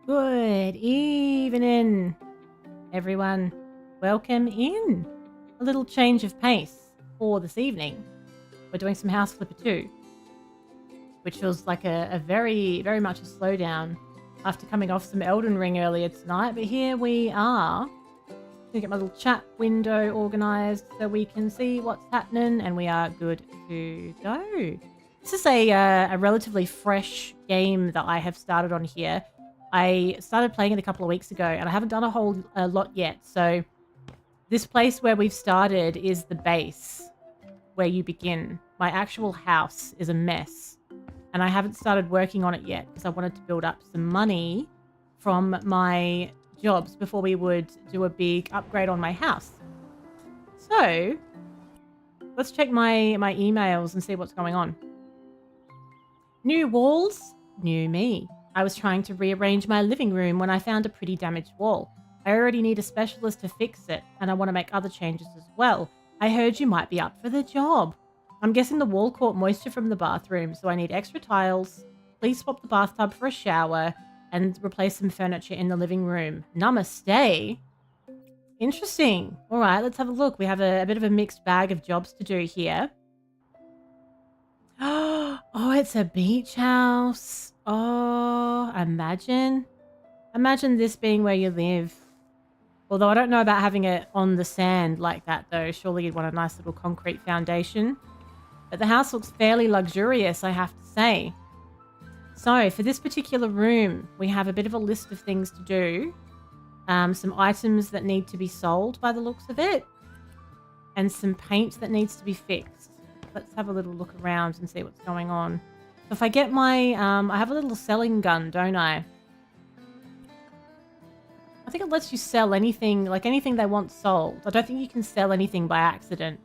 Good evening, everyone. Welcome in. A little change of pace for this evening. We're doing some House Flipper 2, which was like a very, very much a slowdown after coming off some Elden Ring earlier tonight. But here we are. Gonna get my little chat window organized so we can see what's happening, and we are good to go. This is a relatively fresh game that I have started on here. I started playing it a couple of weeks ago, and I haven't done a lot yet. So this place where we've started is the base where you begin. My actual house is a mess, and I haven't started working on it yet because I wanted to build up some money from my jobs before we would do a big upgrade on my house. So let's check my emails and see what's going on. New walls, new me. I was trying to rearrange my living room when I found a pretty damaged wall. I already need a specialist to fix it, and I want to make other changes as well. I heard you might be up for the job. I'm guessing the wall caught moisture from the bathroom, so I need extra tiles. Please swap the bathtub for a shower and replace some furniture in the living room. Namaste. Interesting. All right, let's have a look. We have a bit of a mixed bag of jobs to do here. Oh, it's a beach house. Oh, imagine this being where you live. Although I don't know about having it on the sand like that, though. Surely you'd want a nice little concrete foundation. But the house looks fairly luxurious, I have to say. So for this particular room, we have a bit of a list of things to do. Some items that need to be sold by the looks of it. And some paint that needs to be fixed. Let's have a little look around and see what's going on. So if I get my... I have a little selling gun, don't I? I think it lets you sell anything, like anything they want sold. I don't think you can sell anything by accident.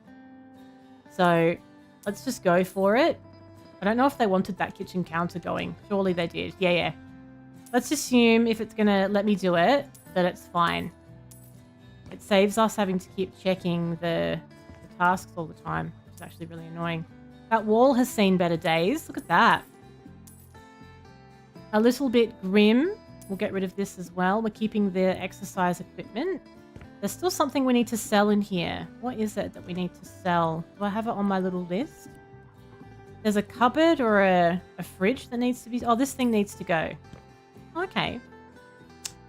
So let's just go for it. I don't know if they wanted that kitchen counter going. Surely they did. Yeah. Let's assume if it's going to let me do it, that it's fine. It saves us having to keep checking the tasks all the time. It's actually really annoying. That wall has seen better days. Look at that. A little bit grim. We'll get rid of this as well. We're keeping the exercise equipment. There's still something we need to sell in here. What is it that we need to sell? Do I have it on my little list? There's a cupboard or a fridge that needs to be... Oh, this thing needs to go. Okay.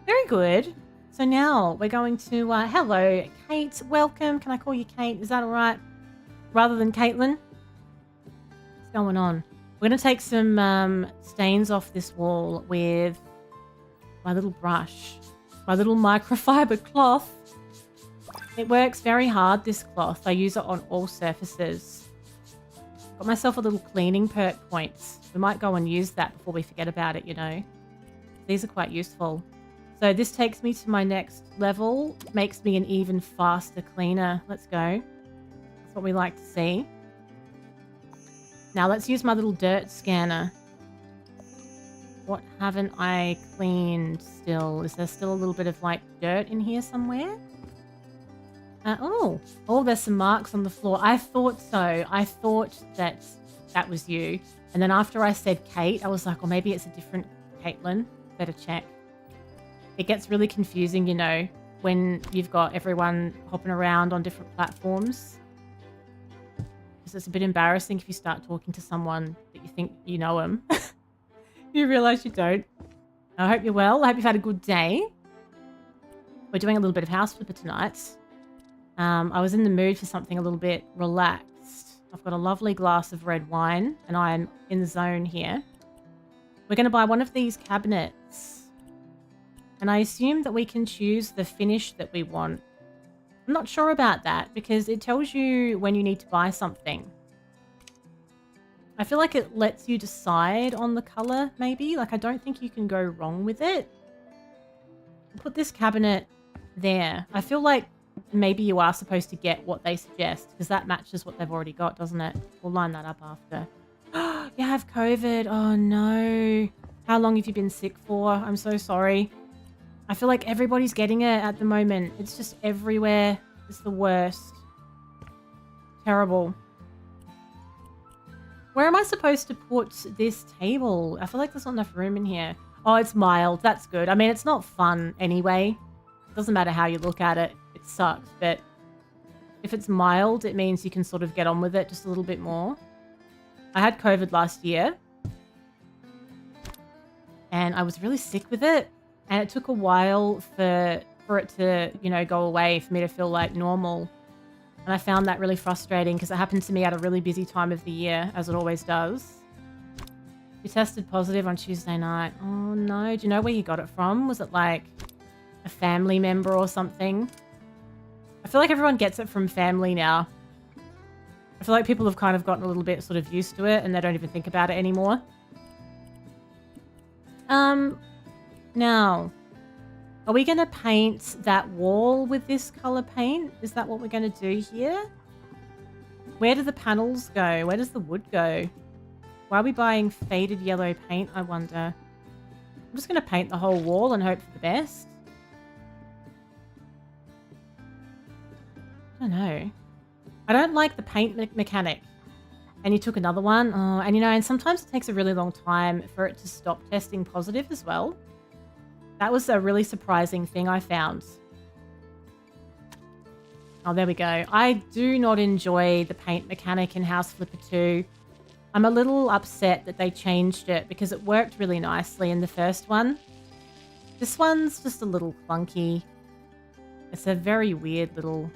Very good. So now we're going to... hello, Kate. Welcome. Can I call you Kate? Is that all right? Rather than Caitlin? What's going on? We're going to take some stains off this wall with my little brush. My little microfiber cloth. It works very hard, this cloth. I use it on all surfaces. Got myself a little cleaning perk points. We might go and use that before we forget about it, you know. These are quite useful. So this takes me to my next level. Makes me an even faster cleaner. Let's go. That's what we like to see. Now let's use my little dirt scanner. What haven't I cleaned still? Is there still a little bit of like dirt in here somewhere? Oh, there's some marks on the floor. I thought so. I thought that was you. And then after I said Kate, I was like, well, maybe it's a different Caitlin. Better check. It gets really confusing, you know, when you've got everyone hopping around on different platforms. Because it's a bit embarrassing if you start talking to someone that you think you know them. You realize you don't. I hope you're well. I hope you've had a good day. We're doing a little bit of House Flipper tonight. I was in the mood for something a little bit relaxed. I've got a lovely glass of red wine and I'm in the zone here. We're going to buy one of these cabinets. And I assume that we can choose the finish that we want. I'm not sure about that because it tells you when you need to buy something. I feel like it lets you decide on the color, maybe. Like, I don't think you can go wrong with it. I'll put this cabinet there. I feel like maybe you are supposed to get what they suggest because that matches what they've already got, doesn't it? We'll line that up after. You have COVID. Oh, no. How long have you been sick for? I'm so sorry. I feel like everybody's getting it at the moment. It's just everywhere. It's the worst. Terrible. Where am I supposed to put this table? I feel like there's not enough room in here. Oh, it's mild. That's good. I mean, it's not fun anyway. It doesn't matter how you look at it. It sucks. But if it's mild, it means you can sort of get on with it just a little bit more. I had COVID last year. And I was really sick with it. And it took a while for it to, you know, go away, for me to feel like normal. And I found that really frustrating because it happened to me at a really busy time of the year, as it always does. You tested positive on Tuesday night. Oh no, do you know where you got it from? Was it like a family member or something? I feel like everyone gets it from family now. I feel like people have kind of gotten a little bit sort of used to it and they don't even think about it anymore. Now, are we going to paint that wall with this color paint? Is that what we're going to do here? Where do the panels go? Where does the wood go? Why are we buying faded yellow paint, I wonder? I'm just going to paint the whole wall and hope for the best. I don't know. I don't like the paint mechanic. And you took another one. Oh, and you know, and sometimes it takes a really long time for it to stop testing positive as well. That was a really surprising thing I found. Oh, there we go. I do not enjoy the paint mechanic in House Flipper 2. I'm a little upset that they changed it because it worked really nicely in the first one. This one's just a little clunky. It's a very weird little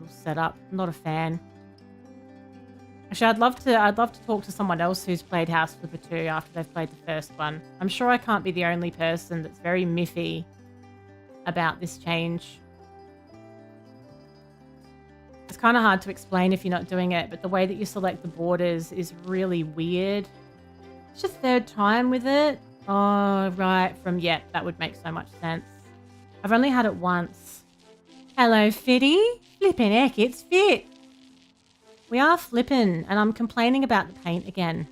setup. I'm not a fan. Actually, I'd love to talk to someone else who's played House Flipper 2 after they've played the first one. I'm sure I can't be the only person that's very miffy about this change. It's kind of hard to explain if you're not doing it, but the way that you select the borders is really weird. It's your third time with it. Oh, right. Yep, that would make so much sense. I've only had it once. Hello, Fitty. Flippin' heck, it's Fit. We are flippin', and I'm complaining about the paint again.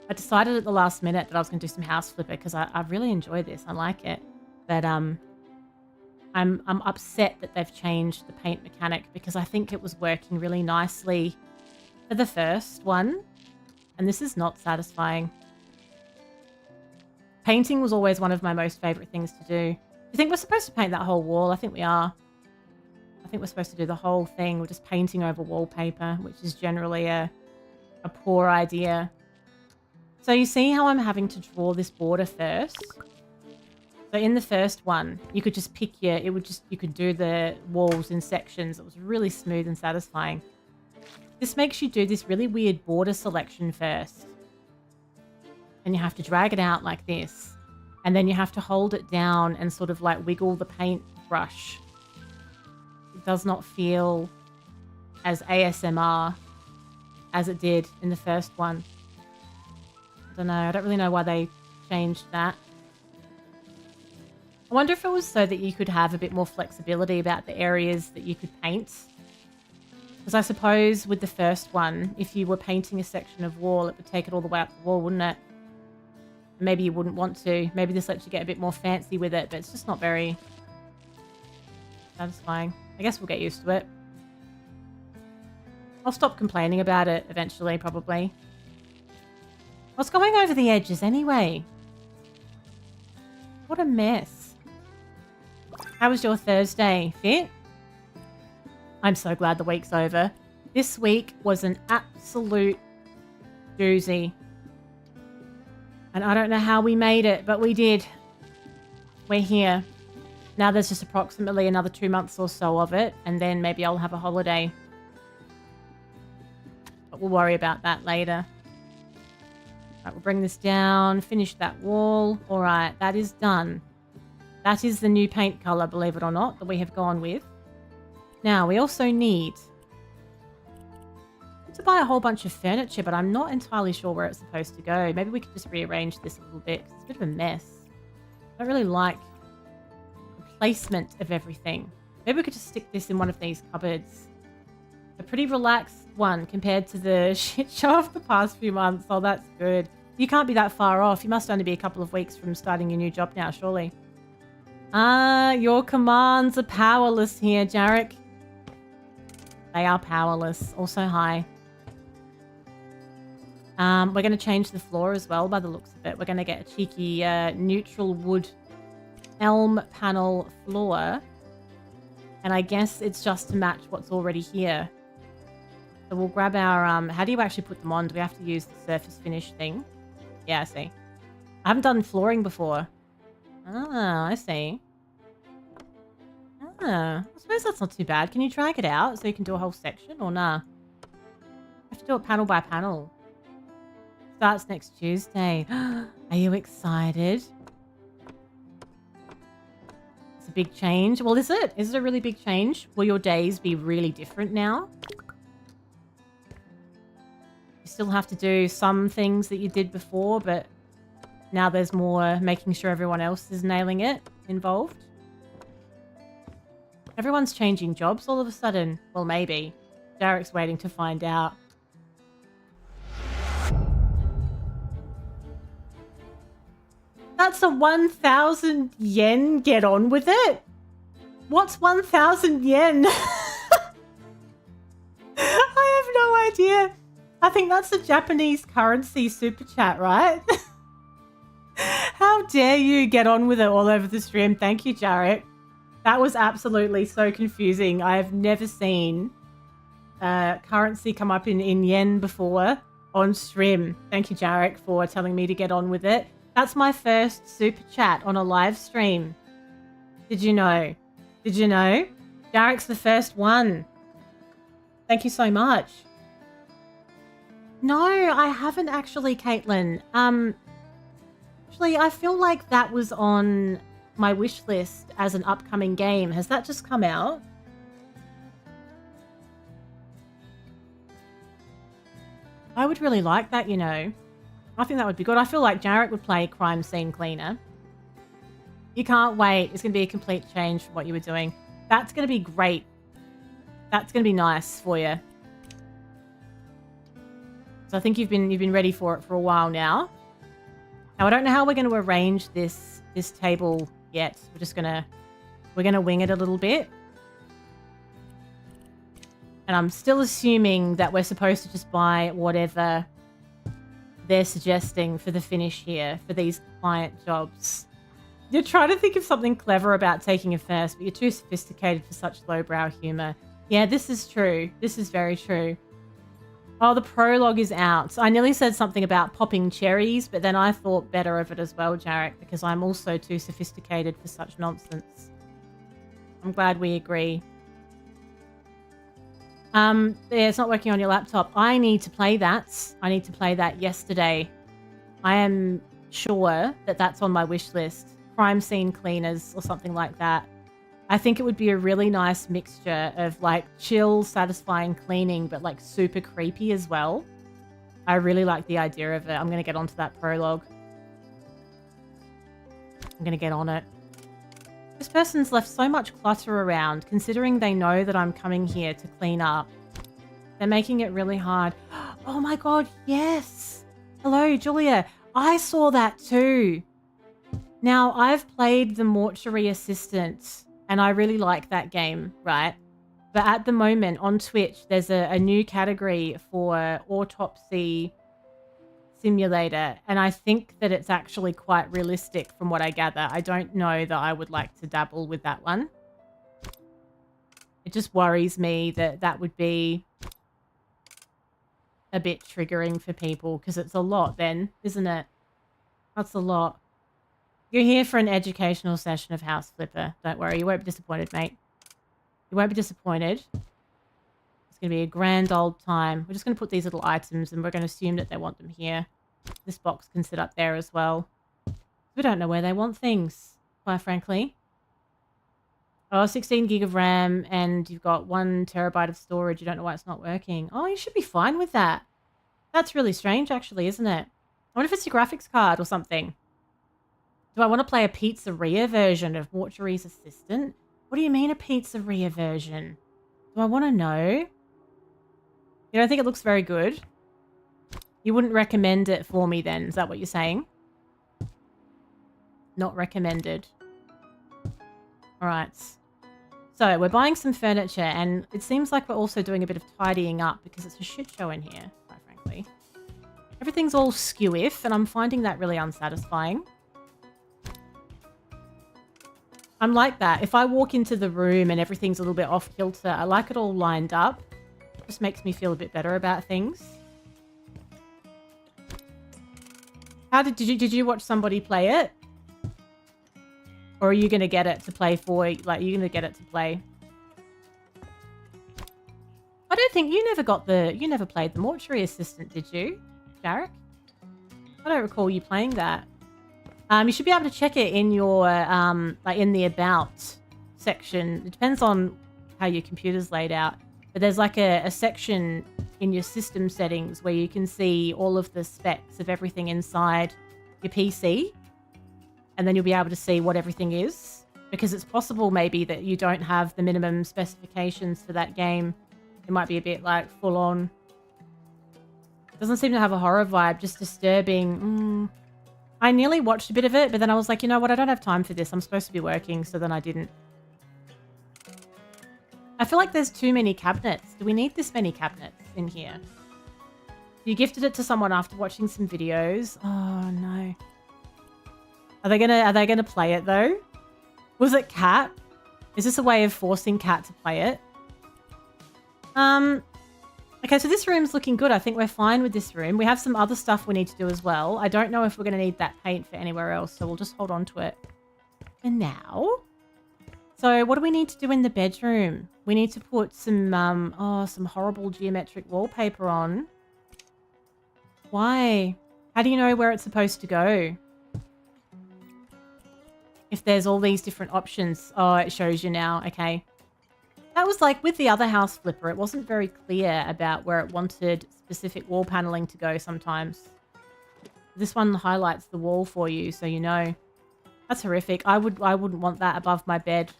I decided at the last minute that I was going to do some House Flipper because I really enjoy this. I like it. But I'm upset that they've changed the paint mechanic because I think it was working really nicely for the first one. And this is not satisfying. Painting was always one of my most favorite things to do. Do you think we're supposed to paint that whole wall? I think we are. I think we're supposed to do the whole thing. We're just painting over wallpaper, which is generally a poor idea. So you see how I'm having to draw this border first? So in the first one, you could just pick you could do the walls in sections. It was really smooth and satisfying. This makes you do this really weird border selection first. And you have to drag it out like this. And then you have to hold it down and sort of like wiggle the paint brush. It does not feel as ASMR as it did in the first one. I don't know. I don't really know why they changed that. I wonder if it was so that you could have a bit more flexibility about the areas that you could paint. Because I suppose with the first one, if you were painting a section of wall, it would take it all the way up the wall, wouldn't it? Maybe you wouldn't want to. Maybe this lets you get a bit more fancy with it, but it's just not very satisfying. I guess we'll get used to it. I'll stop complaining about it eventually, probably. What's going over the edges anyway? What a mess. How was your Thursday, Fit? I'm so glad the week's over. This week was an absolute doozy. And I don't know how we made it, but we did. We're here. Now there's just approximately another 2 months or so of it, and then maybe I'll have a holiday. But we'll worry about that later. Right, we'll bring this down, finish that wall. All right, that is done. That is the new paint color, believe it or not, that we have gone with. Now, we also need to buy a whole bunch of furniture, but I'm not entirely sure where it's supposed to go. Maybe we could just rearrange this a little bit, because it's a bit of a mess. I don't really like the placement of everything. Maybe we could just stick this in one of these cupboards. A pretty relaxed one compared to the shit show of the past few months. Oh, that's good. You can't be that far off. You must only be a couple of weeks from starting your new job now, surely. Ah, your commands are powerless here, Jarek. They are powerless. Also, hi. We're going to change the floor as well by the looks of it. We're going to get a cheeky neutral wood elm panel floor. And I guess it's just to match what's already here. So we'll grab our... how do you actually put them on? Do we have to use the surface finish thing? Yeah, I see. I haven't done flooring before. Ah, I see. Ah, I suppose that's not too bad. Can you drag it out so you can do a whole section or nah? I have to do it panel by panel. Starts next Tuesday. Are you excited? It's a big change. Well, is it? Is it a really big change? Will your days be really different now? You still have to do some things that you did before, but now there's more making sure everyone else is nailing it involved. Everyone's changing jobs all of a sudden. Well, maybe. Derek's waiting to find out. That's a 1,000 yen. Get on with it. What's 1,000 yen? I have no idea. I think that's the Japanese currency super chat, right? How dare you get on with it all over the stream. Thank you, Jarek. That was absolutely so confusing. I have never seen currency come up in yen before on stream. Thank you, Jarek, for telling me to get on with it. That's my first super chat on a live stream. Did you know? Did you know? Jarek's the first one. Thank you so much. No, I haven't actually, Caitlin. Actually, I feel like that was on my wish list as an upcoming game. Has that just come out? I would really like that, you know. I think that would be good. I feel like Jarek would play Crime Scene Cleaner. You can't wait. It's going to be a complete change from what you were doing. That's going to be great. That's going to be nice for you. So I think you've been ready for it for a while now. Now, I don't know how we're going to arrange this table yet. We're gonna wing it a little bit. And I'm still assuming that we're supposed to just buy whatever they're suggesting for the finish here for these client jobs. You're trying to think of something clever about taking a first, but you're too sophisticated for such lowbrow humor. Yeah, this is true. This is very true. Oh, the prologue is out. I nearly said something about popping cherries, but then I thought better of it as well, Jarek, because I'm also too sophisticated for such nonsense. I'm glad we agree. Yeah, it's not working on your laptop. I need to play that. I need to play that yesterday. I am sure that that's on my wish list. Crime Scene Cleaners or something like that. I think it would be a really nice mixture of like chill, satisfying cleaning, but like super creepy as well. I really like the idea of it. I'm going to get onto that prologue. I'm going to get on it. This person's left so much clutter around, considering they know that I'm coming here to clean up. They're making it really hard. Oh my god, yes! Hello, Julia. I saw that too. Now, I've played the Mortuary Assistant, and I really like that game, right? But at the moment, on Twitch, there's a new category for Autopsy Simulator, and I think that it's actually quite realistic from what I gather. I don't know that I would like to dabble with that one. It just worries me that that would be a bit triggering for people, because it's a lot then, isn't it? That's a lot. You're here for an educational session of House Flipper. Don't worry, you won't be disappointed, mate. You won't be disappointed. It's going to be a grand old time. We're just going to put these little items and we're going to assume that they want them here. This box can sit up there as well. We don't know where they want things, quite frankly. Oh, 16 gig of RAM and you've got 1 terabyte of storage. You don't know why it's not working. Oh, you should be fine with that. That's really strange, actually, isn't it? I wonder if it's your graphics card or something. Do I want to play a pizzeria version of Mortuary's Assistant? What do you mean a pizzeria version? Do I want to know? You don't think it looks very good? You wouldn't recommend it for me then? Is that what you're saying? Not recommended. Alright. So, we're buying some furniture and it seems like we're also doing a bit of tidying up because it's a shit show in here, quite frankly. Everything's all skew-if, and I'm finding that really unsatisfying. I'm like that. If I walk into the room and everything's a little bit off kilter, I like it all lined up. It just makes me feel a bit better about things. How did you watch somebody play it? Or are you going to get it to play for, like, you're going to get it to play? I don't think you never played the Mortuary Assistant, did you, Jarek? I don't recall you playing that. You should be able to check it in your, like in the About section. It depends on how your computer's laid out. But there's like a section in your system settings where you can see all of the specs of everything inside your PC. And then you'll be able to see what everything is. Because it's possible maybe that you don't have the minimum specifications for that game. It might be a bit like full on. Doesn't seem to have a horror vibe, just disturbing. I nearly watched a bit of it, but then I was like, you know what? I don't have time for this. I'm supposed to be working, so then I didn't. I feel like there's too many cabinets. Do we need this many cabinets in here? You gifted it to someone after watching some videos. Oh no. Are they gonna play it though? Was it Cat? Is this a way of forcing Cat to play it? Okay, so this room's looking good. I think we're fine with this room. We have some other stuff we need to do as well. I don't know if we're going to need that paint for anywhere else, so we'll just hold on to it for now. So what do we need to do in the bedroom? We need to put some, some horrible geometric wallpaper on. Why? How do you know where it's supposed to go? If there's all these different options. Oh, it shows you now. Okay. That was like with the other house flipper. It wasn't very clear about where it wanted specific wall paneling to go sometimes. This one highlights the wall for you, so you know. That's horrific. I wouldn't want that above my bed.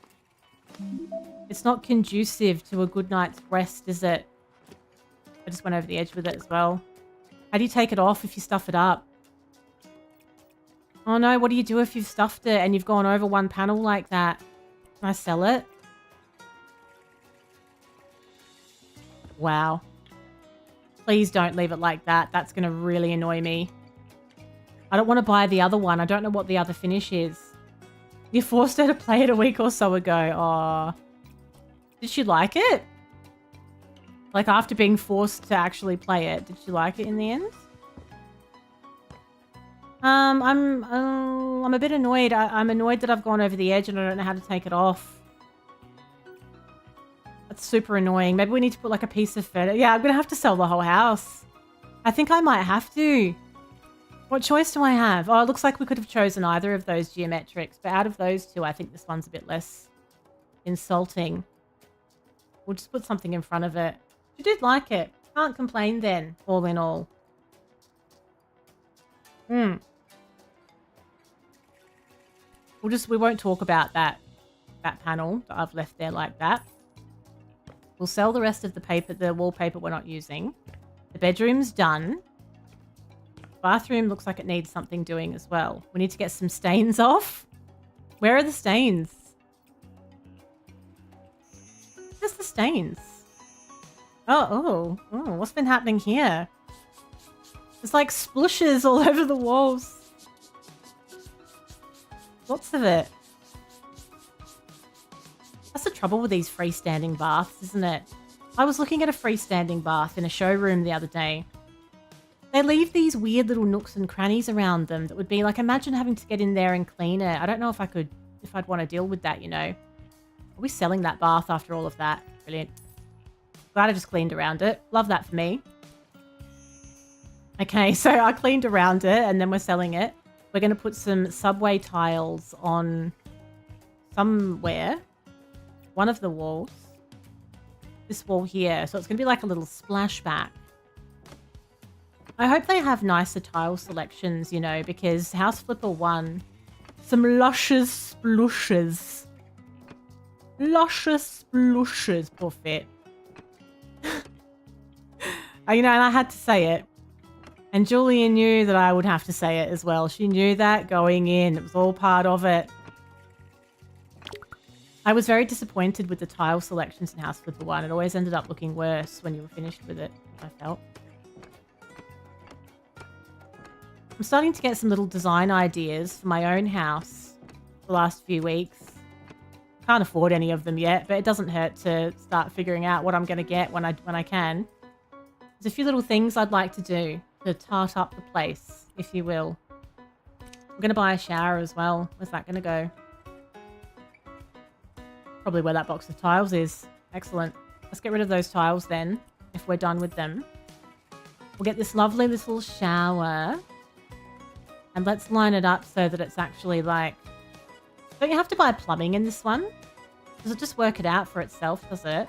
It's not conducive to a good night's rest, is it? I just went over the edge with it as well. How do you take it off if you stuff it up? Oh no, what do you do if you've stuffed it and you've gone over one panel like that? Can I sell it? Wow. Please don't leave it like that. That's going to really annoy me. I don't want to buy the other one. I don't know what the other finish is. You forced her to play it a week or so ago. Aw. Did she like it? Like after being forced to actually play it, did she like it in the end? I'm a bit annoyed. I'm annoyed that I've gone over the edge and I don't know how to take it off. That's super annoying. Maybe we need to put like a piece of furniture. Yeah, I'm going to have to sell the whole house. I think I might have to. What choice do I have? Oh, it looks like we could have chosen either of those geometrics. But out of those two, I think this one's a bit less insulting. We'll just put something in front of it. You did like it. Can't complain then, all in all. We won't talk about that panel that I've left there like that. We'll sell the rest of the wallpaper we're not using. The bedroom's done. Bathroom looks like it needs something doing as well. We need to get some stains off. Where are the stains? Where's the stains? Oh, what's been happening here? There's like splooshes all over the walls. Lots of it. That's the trouble with these freestanding baths, isn't it? I was looking at a freestanding bath in a showroom the other day. They leave these weird little nooks and crannies around them that would be like, imagine having to get in there and clean it. I don't know if I'd want to deal with that, you know. Are we selling that bath after all of that? Brilliant. Glad I just cleaned around it. Love that for me. Okay, so I cleaned around it and then we're selling it. We're going to put some subway tiles on somewhere. One of the walls. This wall here. So it's going to be like a little splashback. I hope they have nicer tile selections, you know, because House Flipper 1, some luscious splooshes. Luscious splooshes, poor fit. You know, and I had to say it. And Julia knew that I would have to say it as well. She knew that going in. It was all part of it. I was very disappointed with the tile selections in House Flipper 1. It always ended up looking worse when you were finished with it, I felt. I'm starting to get some little design ideas for my own house the last few weeks. Can't afford any of them yet, but it doesn't hurt to start figuring out what I'm going to get when I can. There's a few little things I'd like to do to tart up the place, if you will. I'm going to buy a shower as well. Where's that going to go? Probably where that box of tiles is. Excellent. Let's get rid of those tiles then, if we're done with them. We'll get this lovely little shower. And let's line it up so that it's actually like... Don't you have to buy plumbing in this one? Does it just work it out for itself, does it?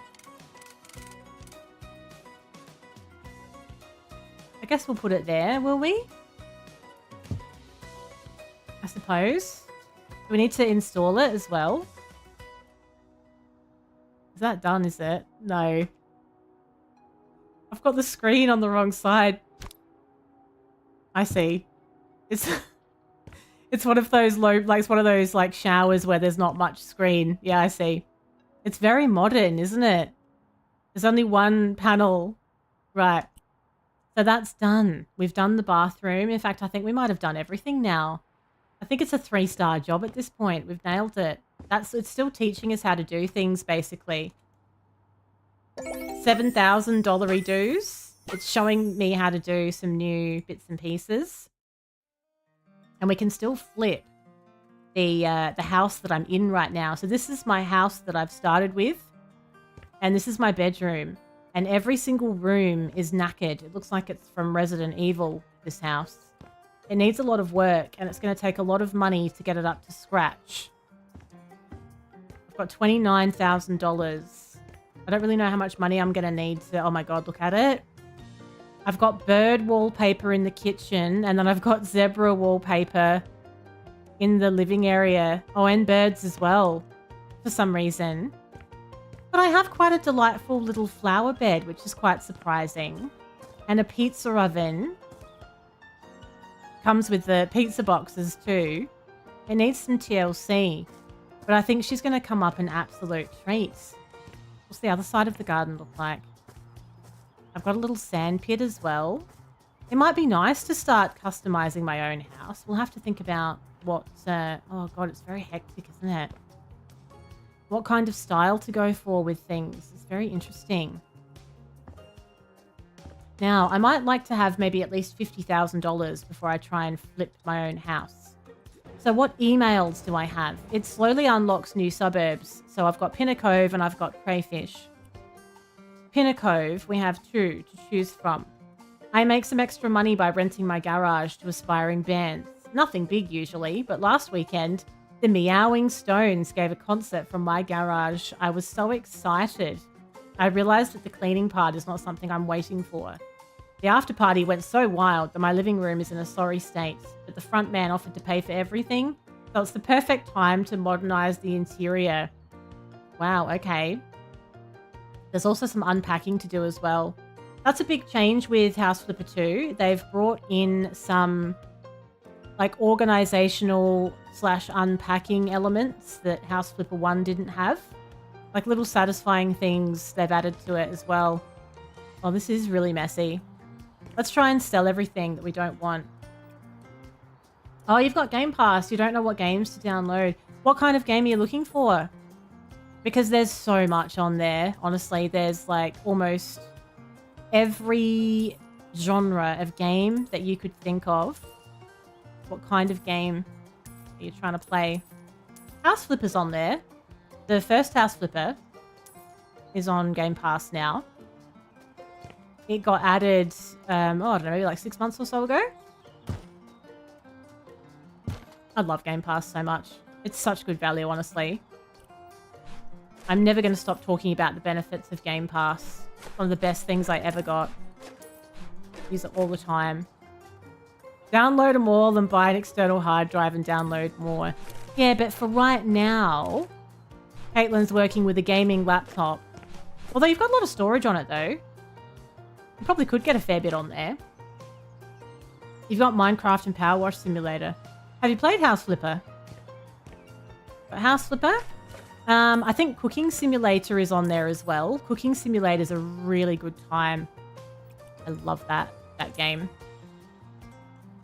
I guess we'll put it there, will we? I suppose. Do we need to install it as well? Is that done, is it? No. I've got the screen on the wrong side. I see. It's one of those it's one of those like showers where there's not much screen. Yeah, I see. It's very modern, isn't it? There's only one panel. Right. So that's done. We've done the bathroom. In fact, I think we might have done everything now. I think it's a 3-star job at this point. We've nailed it. It's still teaching us how to do things, basically. $7,000 dues. It's showing me how to do some new bits and pieces. And we can still flip the house that I'm in right now. So this is my house that I've started with. And this is my bedroom. And every single room is knackered. It looks like it's from Resident Evil, this house. It needs a lot of work, and it's going to take a lot of money to get it up to scratch. I've got $29,000. I don't really know how much money I'm going to need to... Oh my god, look at it. I've got bird wallpaper in the kitchen, and then I've got zebra wallpaper in the living area. Oh, and birds as well, for some reason. But I have quite a delightful little flower bed, which is quite surprising. And a pizza oven. Comes with the pizza boxes too. It needs some TLC. But I think she's going to come up an absolute treat. What's the other side of the garden look like? I've got a little sand pit as well. It might be nice to start customizing my own house. We'll have to think about what... oh god, it's very hectic, isn't it? What kind of style to go for with things. It's very interesting. Now, I might like to have maybe at least $50,000 before I try and flip my own house. So what emails do I have? It slowly unlocks new suburbs. So I've got Pinnacove and I've got Crayfish. Pinnacove, we have 2 to choose from. I make some extra money by renting my garage to aspiring bands. Nothing big usually, but last weekend, the Meowing Stones gave a concert from my garage. I was so excited. I realized that the cleaning part is not something I'm waiting for. The after party went so wild that my living room is in a sorry state, but the front man offered to pay for everything, so it's the perfect time to modernize the interior. Wow, okay. There's also some unpacking to do as well. That's a big change with House Flipper 2. They've brought in some like organizational / unpacking elements that House Flipper 1 didn't have. Like little satisfying things they've added to it as well. Oh, this is really messy. Let's try and sell everything that we don't want. Oh, you've got Game Pass. You don't know what games to download. What kind of game are you looking for? Because there's so much on there. Honestly, there's like almost every genre of game that you could think of. What kind of game are you trying to play? House Flipper's on there. The first House Flipper is on Game Pass now. It got added, I don't know, maybe like 6 months or so ago. I love Game Pass so much. It's such good value, honestly. I'm never going to stop talking about the benefits of Game Pass. One of the best things I ever got. Use it all the time. Download them all and buy an external hard drive and download more. Yeah, but for right now, Caitlin's working with a gaming laptop. Although you've got a lot of storage on it, though. You probably could get a fair bit on there. You've got Minecraft and Power Wash Simulator. Have you played House Flipper? House Flipper? I think Cooking Simulator is on there as well. Cooking Simulator is a really good time. I love that game.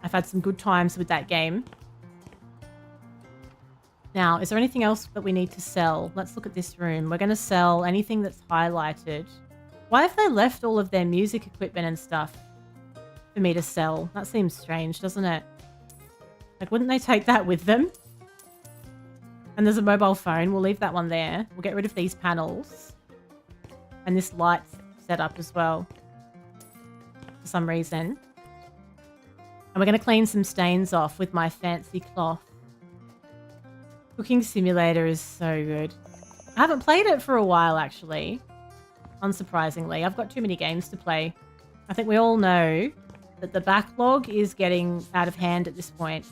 I've had some good times with that game. Now, is there anything else that we need to sell? Let's look at this room. We're going to sell anything that's highlighted. Why have they left all of their music equipment and stuff for me to sell? That seems strange, doesn't it? Like, wouldn't they take that with them? And there's a mobile phone. We'll leave that one there. We'll get rid of these panels. And this light setup as well. For some reason. And we're going to clean some stains off with my fancy cloth. Cooking Simulator is so good. I haven't played it for a while, actually. Unsurprisingly. I've got too many games to play. I think we all know that the backlog is getting out of hand at this point.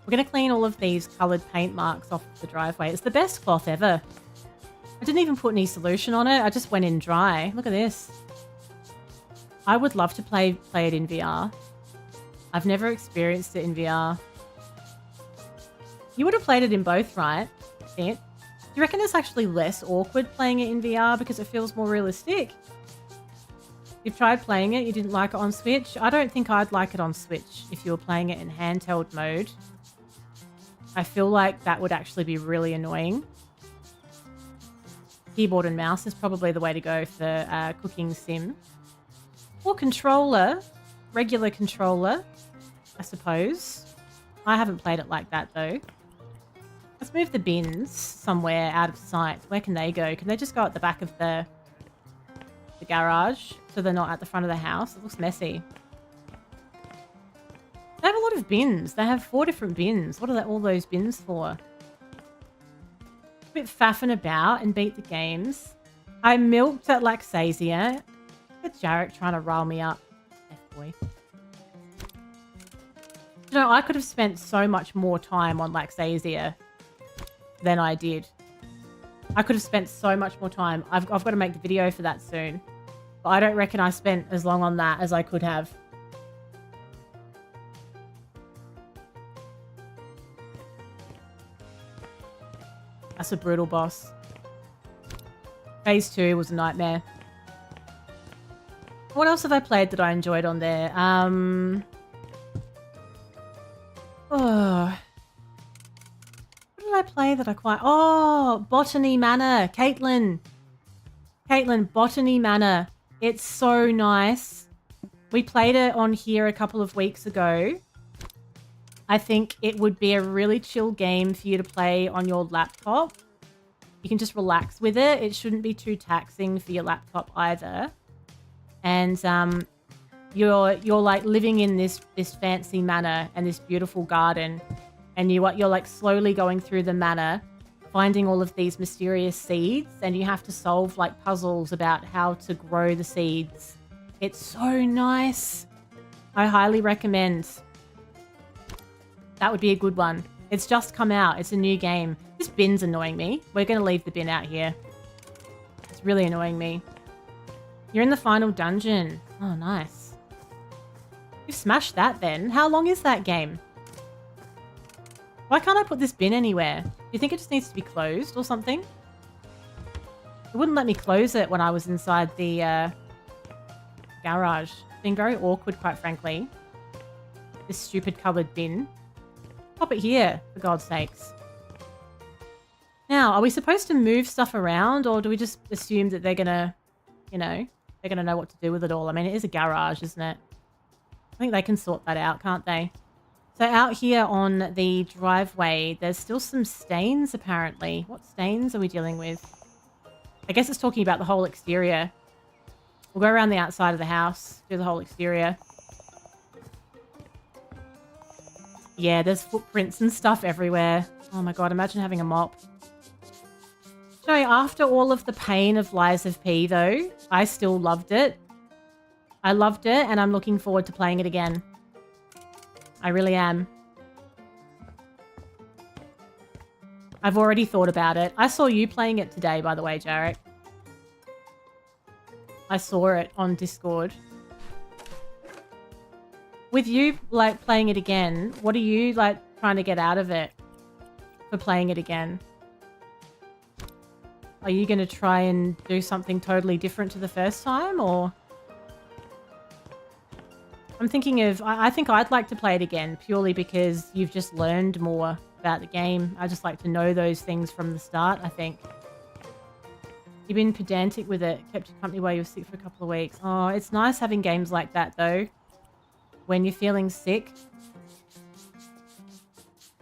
We're going to clean all of these coloured paint marks off the driveway. It's the best cloth ever. I didn't even put any solution on it. I just went in dry. Look at this. I would love to play it in VR. I've never experienced it in VR. You would have played it in both, right? Do you reckon it's actually less awkward playing it in VR because it feels more realistic? You've tried playing it, you didn't like it on Switch? I don't think I'd like it on Switch if you were playing it in handheld mode. I feel like that would actually be really annoying. Keyboard and mouse is probably the way to go for cooking sim. Or controller. Regular controller, I suppose. I haven't played it like that, though. Let's move the bins somewhere out of sight. Where can they go? Can they just go at the back of the garage so they're not at the front of the house? It looks messy. They have a lot of bins. They have 4 different bins. What are all those bins for? A bit faffing about and beat the games. I milked at Laxasia. Look at Jarek trying to rile me up. F-boy. You know, I could have spent so much more time on Laxasia than I did. I could have spent so much more time. I've got to make the video for that soon. But I don't reckon I spent as long on that as I could have. That's a brutal boss. Phase 2 was a nightmare. What else have I played that I enjoyed on there? Oh. What did I play that I quite... Oh, Botany Manor. Caitlin, Botany Manor. It's so nice. We played it on here a couple of weeks ago. I think it would be a really chill game for you to play on your laptop. You can just relax with it. It shouldn't be too taxing for your laptop either. And you're like living in this fancy manor and this beautiful garden, and you're like slowly going through the manor, finding all of these mysterious seeds, and you have to solve like puzzles about how to grow the seeds. It's so nice. I highly recommend. That would be a good one. It's just come out. It's a new game. This bin's annoying me. We're going to leave the bin out here. It's really annoying me. You're in the final dungeon. Oh, nice. You've smashed that then. How long is that game? Why can't I put this bin anywhere? Do you think it just needs to be closed or something? It wouldn't let me close it when I was inside the garage. It's been very awkward, quite frankly. This stupid coloured bin. Pop it here, for God's sakes. Now, are we supposed to move stuff around, or do we just assume that they're gonna, you know, they're gonna know what to do with it all? I mean, it is a garage, isn't it? I think they can sort that out, can't they? So out here on the driveway, there's still some stains, apparently. What stains are we dealing with? I guess it's talking about the whole exterior. We'll go around the outside of the house, do the whole exterior. Yeah, there's footprints and stuff everywhere. Oh my god, imagine having a mop. So after all of the pain of Lies of P, though, I still loved it. I loved it, and I'm looking forward to playing it again. I really am. I've already thought about it. I saw you playing it today, by the way, Jarek. I saw it on Discord. With you, like, playing it again, what are you, like, trying to get out of it for playing it again? Are you going to try and do something totally different to the first time, or... I'm thinking of... I think I'd like to play it again purely because you've just learned more about the game. I just like to know those things from the start, I think. You've been pedantic with it. Kept you company while you were sick for a couple of weeks. Oh, it's nice having games like that, though. When you're feeling sick.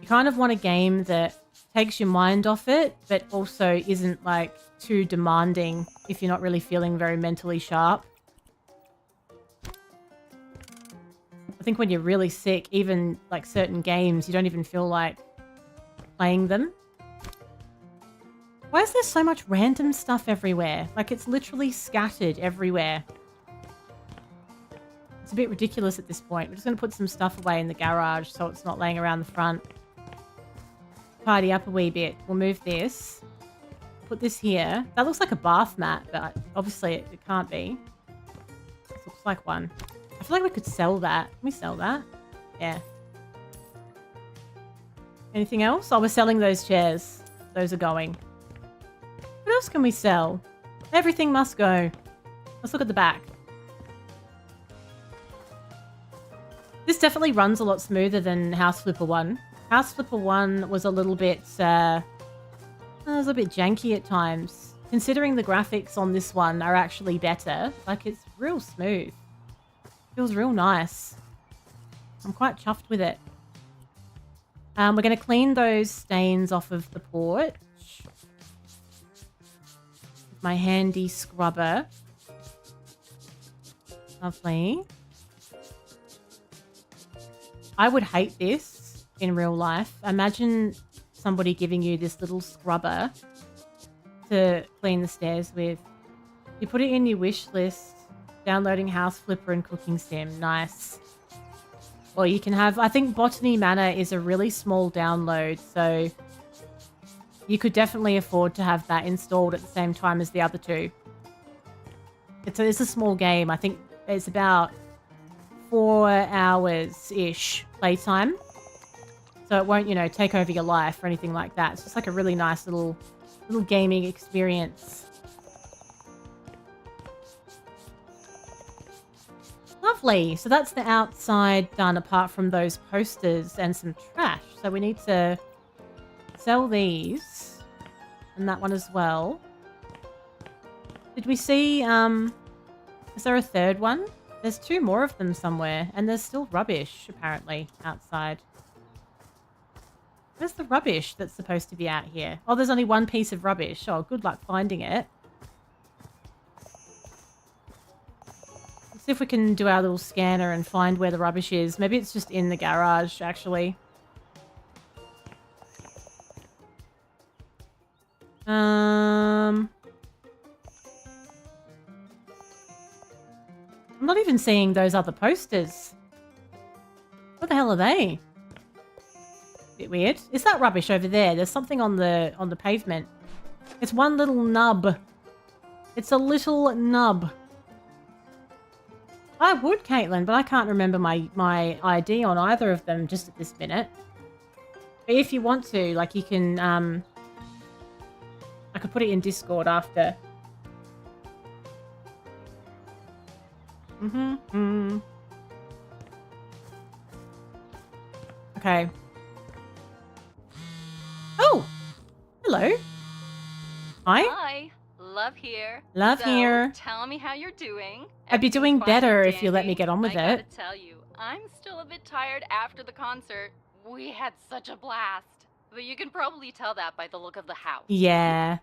You kind of want a game that takes your mind off it, but also isn't, like, too demanding if you're not really feeling very mentally sharp. I think when you're really sick, even, like, certain games, you don't even feel like playing them. Why is there so much random stuff everywhere? Like, it's literally scattered everywhere. It's a bit ridiculous at this point. We're just going to put some stuff away in the garage so it's not laying around the front. Tidy up a wee bit. We'll move this. Put this here. That looks like a bath mat, but obviously it can't be. This looks like one. I feel like we could sell that. Can we sell that? Yeah. Anything else? Oh, we're selling those chairs. Those are going. What else can we sell? Everything must go. Let's look at the back. This definitely runs a lot smoother than House Flipper 1. House Flipper 1 was a little bit, janky at times. Considering the graphics on this one are actually better, like it's real smooth. Feels real nice. I'm quite chuffed with it. We're going to clean those stains off of the porch. With my handy scrubber. Lovely. I would hate this in real life. Imagine somebody giving you this little scrubber to clean the stairs with. You put it in your wish list. Downloading House Flipper and Cooking Sim. Nice. Well, you can have... I think Botany Manor is a really small download, so you could definitely afford to have that installed at the same time as the other two. It's a small game. I think it's about 4 hours-ish playtime. So it won't, take over your life or anything like that. It's just like a really nice little gaming experience. Lovely. So that's the outside done apart from those posters and some trash. So we need to sell these and that one as well. Did we see, is there a third one? There's 2 more of them somewhere and there's still rubbish apparently outside. Where's the rubbish that's supposed to be out here? Oh, there's only 1 piece of rubbish. Oh, good luck finding it. See if we can do our little scanner and find where the rubbish is. Maybe it's just in the garage, actually. I'm not even seeing those other posters. What the hell are they? Bit weird. Is that rubbish over there? There's something on the pavement. It's one little nub. It's a little nub. I would, Caitlin, but I can't remember my ID on either of them just at this minute. But if you want to, like, you can, I could put it in Discord after. Okay. Oh! Hello. Hi. Hi. Love here. Love here. Tell me how you're doing. I'd be doing better if you let me get on with it. I gotta tell you, I'm still a bit tired after the concert. We had such a blast. But you can probably tell that by the look of the house. Yeah.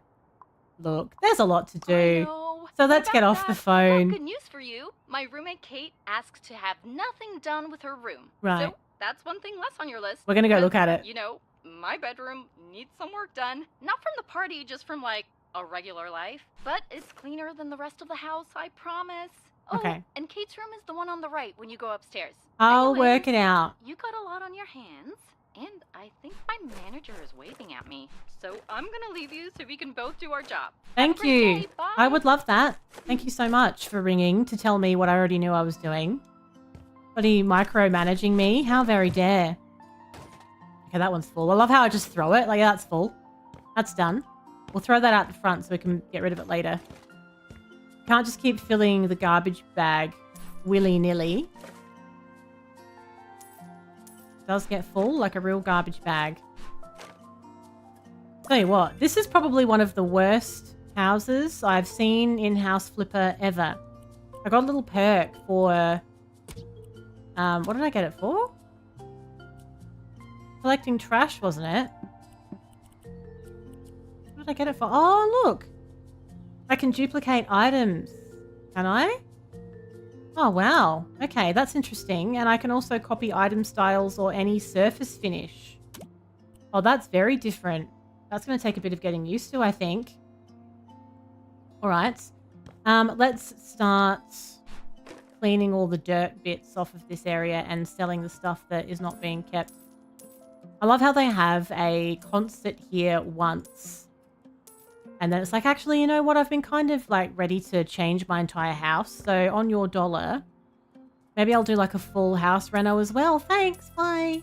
Look, there's a lot to do. I know. So let's get off the phone. Well, good news for you. My roommate Kate asked to have nothing done with her room. Right. So that's one thing less on your list. We're gonna go look at it. You know, my bedroom needs some work done. Not from the party, just from like a regular life. But it's cleaner than the rest of the house, I promise. Oh, Okay. And Kate's room is the one on the right when you go upstairs. I'll Anyways, work it out. You got a lot on your hands. And I think my manager is waving at me. So I'm gonna leave you so we can both do our job. Thank Have a great you. day. Bye. I would love that. Thank you so much for ringing to tell me what I already knew I was doing. Bloody micromanaging me. How very dare. Okay, that one's full. I love how I just throw it. Like, that's full. That's done. We'll throw that out the front so we can get rid of it later. Can't just keep filling the garbage bag willy-nilly. does get full, like a real garbage bag. Tell you what, this is probably one of the worst houses I've seen in House Flipper ever. I got a little perk for... what did I get it for? Collecting trash, wasn't it? What did I get it for? Oh, look! I can duplicate items. Can I? Oh, wow. Okay, that's interesting. And I can also copy item styles or any surface finish. Oh, that's very different. That's going to take a bit of getting used to, I think. All right. Let's start cleaning all the dirt bits off of this area and selling the stuff that is not being kept. I love how they have a concert here once. And then it's like, actually, you know what? I've been kind of like ready to change my entire house. So on your dollar, maybe I'll do like a full house reno as well. Thanks. Bye.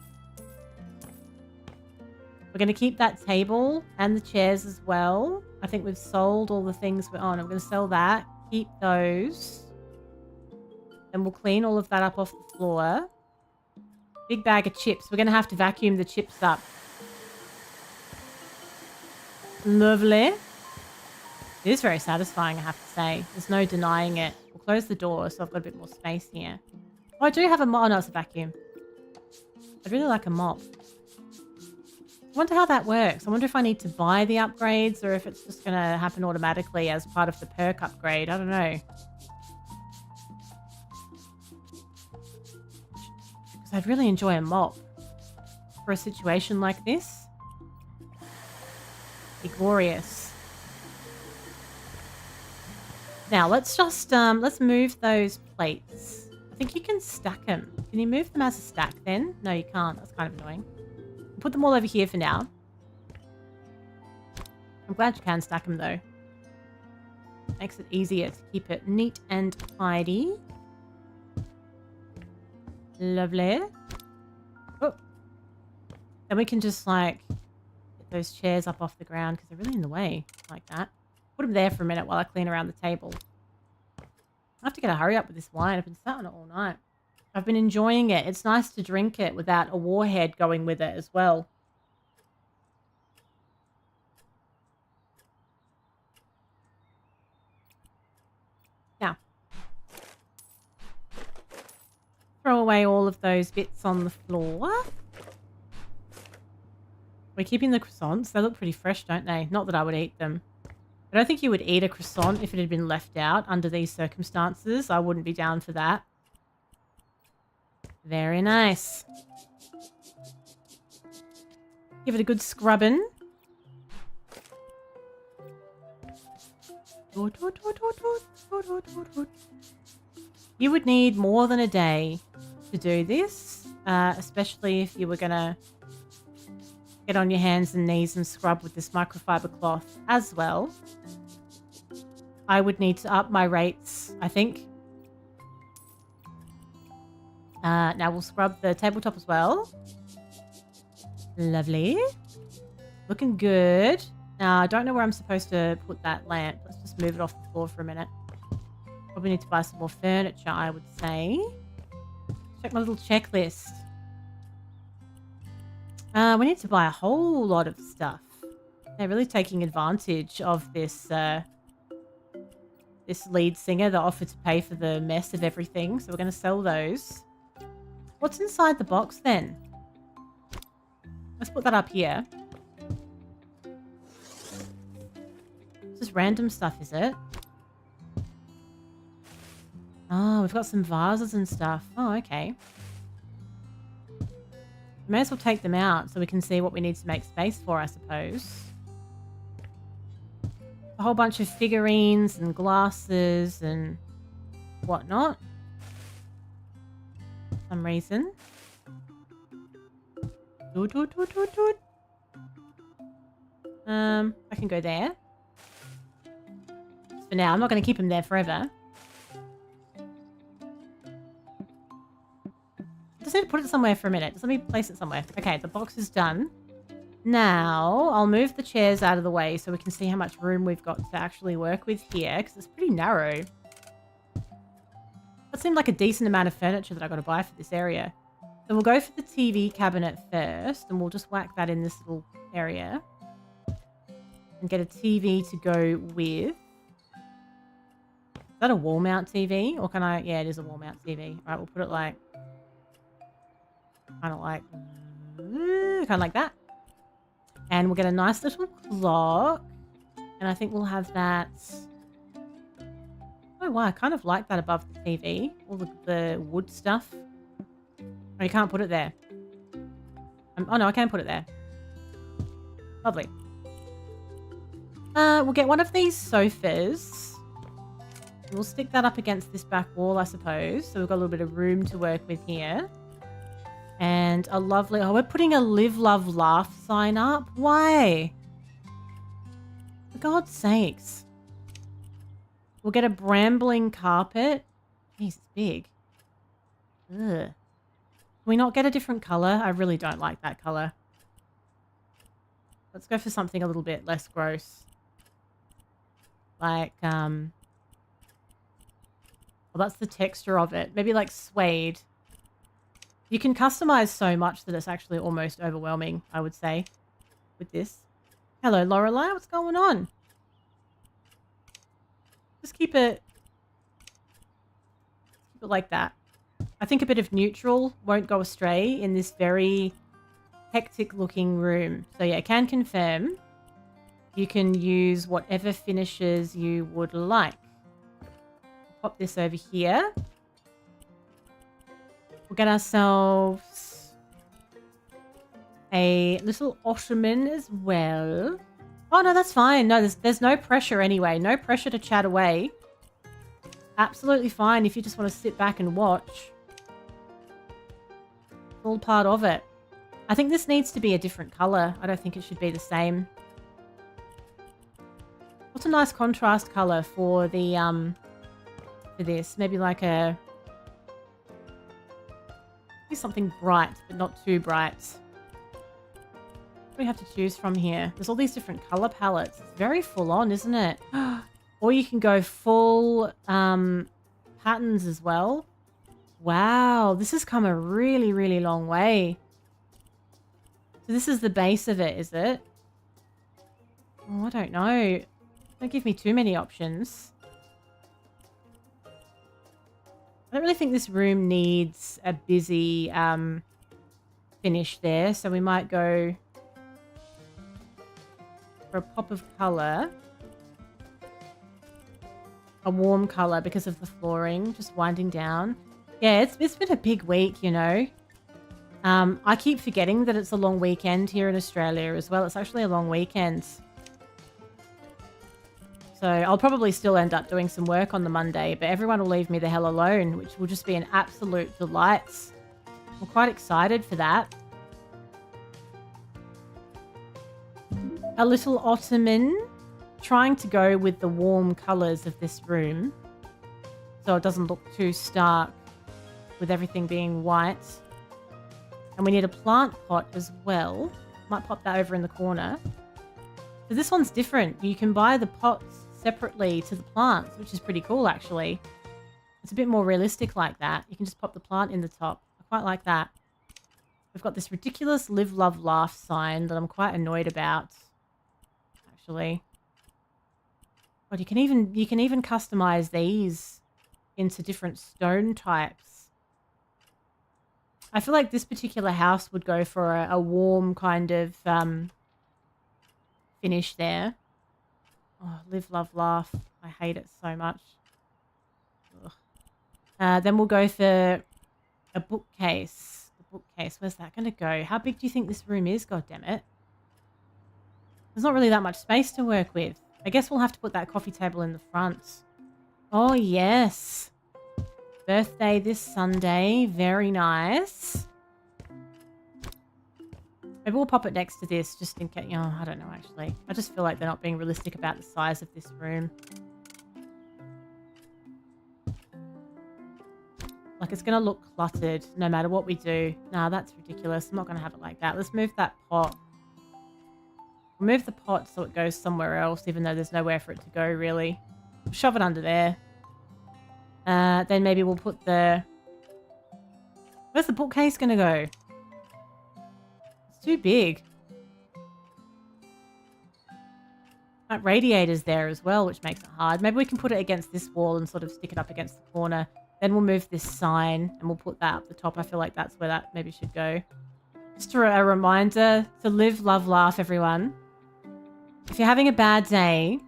We're going to keep that table and the chairs as well. I think we've sold all the things we're on. I'm going to sell that. Keep those. And we'll clean all of that up off the floor. Big bag of chips. We're going to have to vacuum the chips up. Lovely. It is very satisfying, I have to say. There's no denying it. We'll close the door so I've got a bit more space here. Oh, I do have a mop. Oh, no, it's a vacuum. I'd really like a mop. I wonder how that works. I wonder if I need to buy the upgrades or if it's just going to happen automatically as part of the perk upgrade. I don't know. Because I'd really enjoy a mop for a situation like this. Be glorious. Now, let's just, let's move those plates. I think you can stack them. Can you move them as a stack then? No, you can't. That's kind of annoying. Put them all over here for now. I'm glad you can stack them though. Makes it easier to keep it neat and tidy. Lovely. Oh. Then we can just like get those chairs up off the ground because they're really in the way like that. Put them there for a minute while I clean around the table. I have to get a hurry up with this wine. I've been sat on it all night. I've been enjoying it. It's nice to drink it without a warhead going with it as well. Now, throw away all of those bits on the floor. We're keeping the croissants. They look pretty fresh, don't they? Not that I would eat them. I don't think you would eat a croissant if it had been left out under these circumstances. I wouldn't be down for that. Very nice. Give it a good scrubbing. You would need more than a day to do this, especially if you were going to get on your hands and knees and scrub with this microfiber cloth as well. I would need to up my rates, I think. Now we'll scrub the tabletop as well. Lovely. Looking good. Now, I don't know where I'm supposed to put that lamp. Let's just move it off the floor for a minute. Probably need to buy some more furniture, I would say. Check my little checklist. We need to buy a whole lot of stuff. They're really taking advantage of this this lead singer that offered to pay for the mess of everything. So we're going to sell those. What's inside the box then? Let's put that up here. It's just random stuff, is it? Oh, we've got some vases and stuff. Oh, okay. We may as well take them out so we can see what we need to make space for, I suppose. A whole bunch of figurines and glasses and whatnot. For some reason. I can go there. Just for now, I'm not going to keep him there forever. Just need to put it somewhere for a minute. Just let me place it somewhere. Okay, the box is done. Now, I'll move the chairs out of the way so we can see how much room we've got to actually work with here, because it's pretty narrow. That seemed like a decent amount of furniture that I got to buy for this area. So we'll go for the TV cabinet first, and we'll just whack that in this little area. And get a TV to go with. Is that a wall mount TV? Or can I... Yeah, it is a wall mount TV. All right, we'll put it like... Kind of like that. And we'll get a nice little clock. And I think we'll have that... Oh, wow. I kind of like that above the TV. All the wood stuff. Oh, you can't put it there. Oh, no, I can put it there. Lovely. We'll get one of these sofas. We'll stick that up against this back wall, I suppose. So we've got a little bit of room to work with here. And a lovely... Oh, we're putting a live, love, laugh sign up. Why? For God's sakes. We'll get a brambling carpet. Jeez, it's big. Ugh. Can we not get a different colour? I really don't like that colour. Let's go for something a little bit less gross. Like, well, that's the texture of it. Maybe like suede. You can customize so much that it's actually almost overwhelming, I would say, with this. Hello, Lorelei. What's going on? Just keep it like that. I think a bit of neutral won't go astray in this very hectic looking room. So yeah, I can confirm you can use whatever finishes you would like. Pop this over here. We'll get ourselves a little ottoman as well. Oh, no, that's fine. No, there's no pressure anyway. No pressure to chat away. Absolutely fine if you just want to sit back and watch. It's all part of it. I think this needs to be a different color. I don't think it should be the same. What's a nice contrast color for the, for this? Maybe like a... Maybe something bright, but not too bright. What do we have to choose from here? There's all these different color palettes. It's very full on, isn't it? Or you can go full patterns as well. Wow, this has come a really, really long way. So this is the base of it, is it? Oh, I don't know. Don't give me too many options. I don't really think this room needs a busy finish there, so we might go for a pop of colour. A warm colour because of the flooring, just winding down. Yeah, it's been a big week, you know. I keep forgetting that it's a long weekend here in Australia as well. It's actually a long weekend. So I'll probably still end up doing some work on the Monday, but everyone will leave me the hell alone, which will just be an absolute delight. I'm quite excited for that. A little ottoman, trying to go with the warm colours of this room so it doesn't look too stark with everything being white. And we need a plant pot as well. Might pop that over in the corner. So this one's different. You can buy the pots separately to the plants, which is pretty cool actually. It's a bit more realistic like that. You can just pop the plant in the top. I quite like that. We've got this ridiculous live, love, laugh sign that I'm quite annoyed about, actually. But you can even customize these into different stone types. I feel like this particular house would go for a warm kind of finish there. Oh, live, love, laugh. I hate it so much. Then we'll go for a bookcase. The bookcase, where's that going to go? How big do you think this room is? God damn it. There's not really that much space to work with. I guess we'll have to put that coffee table in the front. Oh, yes. Birthday this Sunday. Very nice. Maybe we'll pop it next to this just in case. Oh, I don't know, actually. I just feel like they're not being realistic about the size of this room. Like, it's going to look cluttered no matter what we do. Nah, that's ridiculous. I'm not going to have it like that. Let's move that pot. We'll move the pot so it goes somewhere else, even though there's nowhere for it to go, really. We'll shove it under there. Then maybe we'll put the Where's the bookcase going to go? It's too big. That radiator's there as well, which makes it hard. Maybe we can put it against this wall and sort of stick it up against the corner. Then we'll move this sign and we'll put that up the top. I feel like that's where that maybe should go. Just a reminder to live, love, laugh, everyone. If you're having a bad day,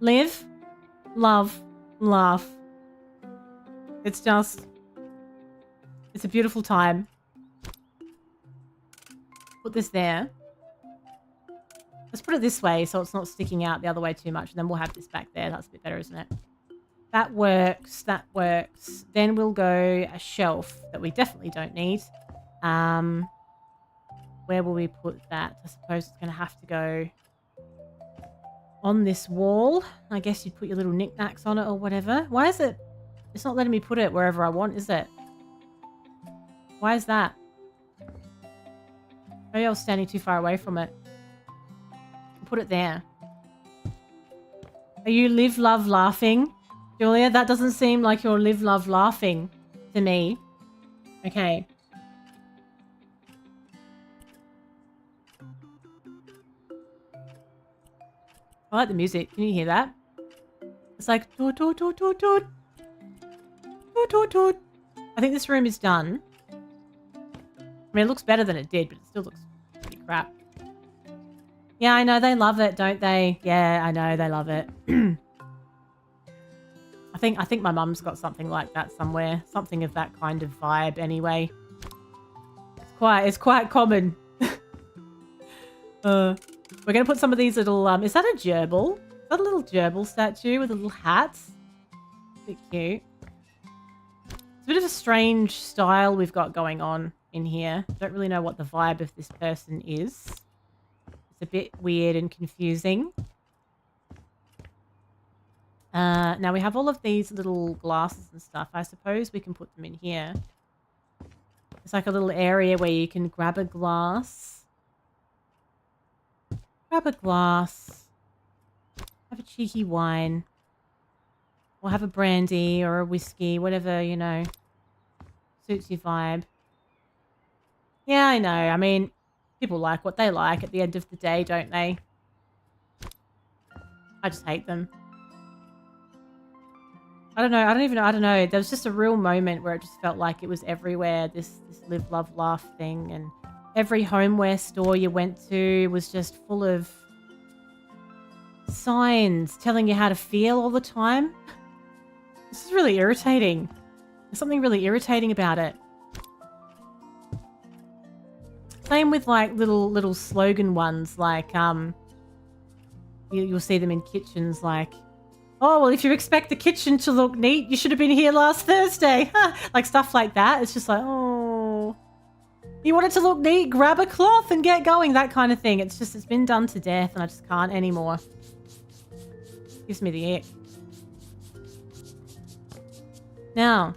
live, love, laugh. It's a beautiful time. Put this there. Let's put it this way so it's not sticking out the other way too much. And then we'll have this back there. That's a bit better, isn't it? That works. That works. Then we'll go a shelf that we definitely don't need. Where will we put that? I suppose it's going to have to go on this wall. I guess you'd put your little knickknacks on it or whatever. Why is it? It's not letting me put it wherever I want, is it? Why is that? Maybe I was standing too far away from it. Put it there. Are you live, love, laughing? Julia, that doesn't seem like you're live, love, laughing to me. Okay. I like the music. Can you hear that? It's like toot, toot, toot, toot, toot. Toot, toot, toot. I think this room is done. I mean, it looks better than it did, but it still looks pretty crap. Yeah, I know. They love it, don't they? Yeah, I know. They love it. I think my mum's got something like that somewhere. Something of that kind of vibe anyway. It's quite common. We're going to put some of these little... is that a gerbil? Is that a little gerbil statue with a little hat? A bit cute. It's a bit of a strange style we've got going on in here. Don't really know what the vibe of this person is. It's a bit weird and confusing. Now we have all of these little glasses and stuff. I suppose we can put them in here. It's like a little area where you can grab a glass. Grab a glass. Have a cheeky wine. Or have a brandy or a whiskey. Whatever, you know, suits your vibe. Yeah, I know. I mean, people like what they like at the end of the day, don't they? I just hate them. I don't know. I don't know. There was just a real moment where it just felt like it was everywhere. This live, love, laugh thing. And every homeware store you went to was just full of signs telling you how to feel all the time. This is really irritating. There's something really irritating about it. Same with like little slogan ones, like you'll see them in kitchens, like, oh well, if you expect the kitchen to look neat, you should have been here last Thursday. Like stuff like that. It's just like, oh, you want it to look neat, grab a cloth and get going, that kind of thing. It's been done to death and I just can't anymore. Gives me the ick. Now,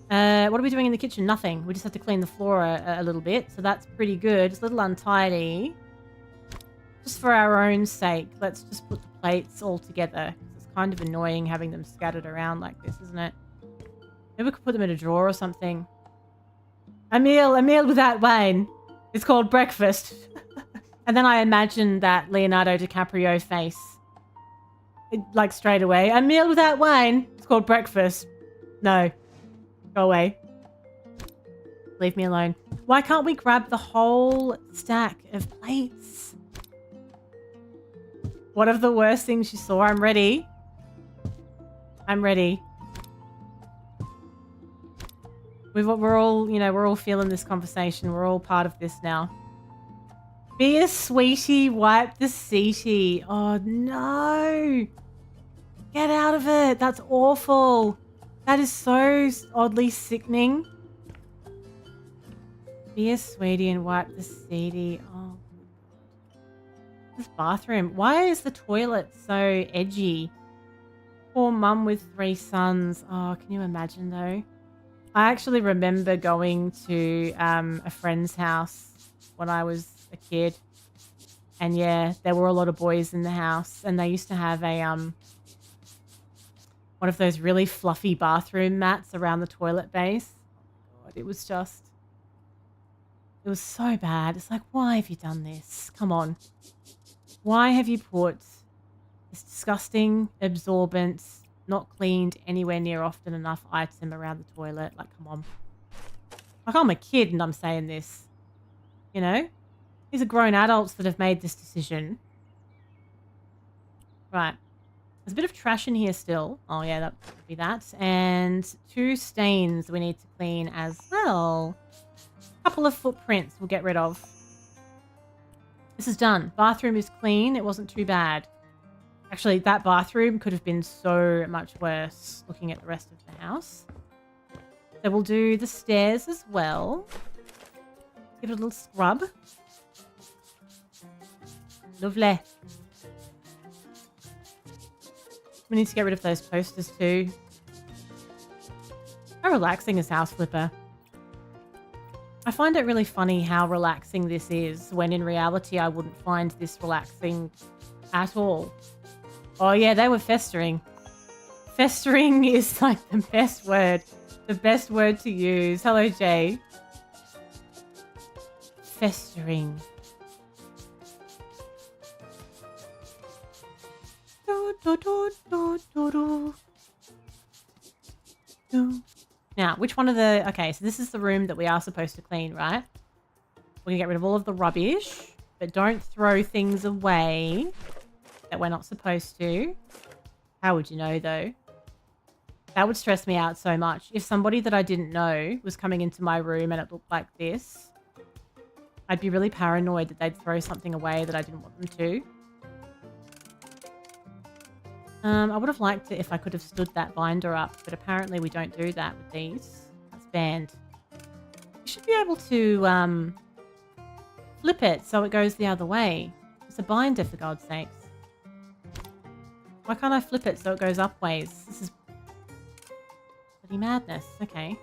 what are we doing in the kitchen? Nothing. We just have to clean the floor a little bit. So that's pretty good. It's a little untidy. Just for our own sake, let's just put the plates all together. It's kind of annoying having them scattered around like this, isn't it? Maybe we could put them in a drawer or something. A meal without wine. It's called breakfast. And then I imagine that Leonardo DiCaprio face. Like straight away. A meal without wine. It's called breakfast. No. Go away. Leave me alone. Why can't we grab the whole stack of plates? One of the worst things you saw. I'm ready. I'm ready. We're all feeling this conversation. We're all part of this now. Be a sweetie. Wipe the seatie. Oh, no. Get out of it. That's awful. That is so oddly sickening. Be a sweetie and wipe the seatie. Oh. This bathroom. Why is the toilet so edgy? Poor mum with 3 sons. Oh, can you imagine though? I actually remember going to a friend's house when I was a kid. And yeah, there were a lot of boys in the house. And they used to have a one of those really fluffy bathroom mats around the toilet base. Oh God. It was so bad. It's like, why have you done this? Come on. Why have you put this disgusting, absorbent, not cleaned anywhere near often enough item around the toilet? Like, come on. Like, I'm a kid and I'm saying this. You know? These are grown adults that have made this decision. Right. There's a bit of trash in here still. Oh, yeah, that would be that. And 2 stains we need to clean as well. A couple of footprints we'll get rid of. This is done. Bathroom is clean. It wasn't too bad. Actually, that bathroom could have been so much worse looking at the rest of the house. So we'll do the stairs as well. Give it a little scrub. Lovely. We need to get rid of those posters too. How relaxing is House Flipper? I find it really funny how relaxing this is, when in reality I wouldn't find this relaxing at all. Oh yeah, they were festering. Festering is like the best word. The best word to use. Hello, Jay. Festering. Now, which one of the... Okay, so this is the room that we are supposed to clean, right? We're going to get rid of all of the rubbish, but don't throw things away that we're not supposed to. How would you know, though? That would stress me out so much. If somebody that I didn't know was coming into my room and it looked like this, I'd be really paranoid that they'd throw something away that I didn't want them to. I would have liked it if I could have stood that binder up, but apparently we don't do that with these. That's banned. You should be able to flip it so it goes the other way. It's a binder, for God's sakes. Why can't I flip it so it goes upways? This is bloody madness. Okay.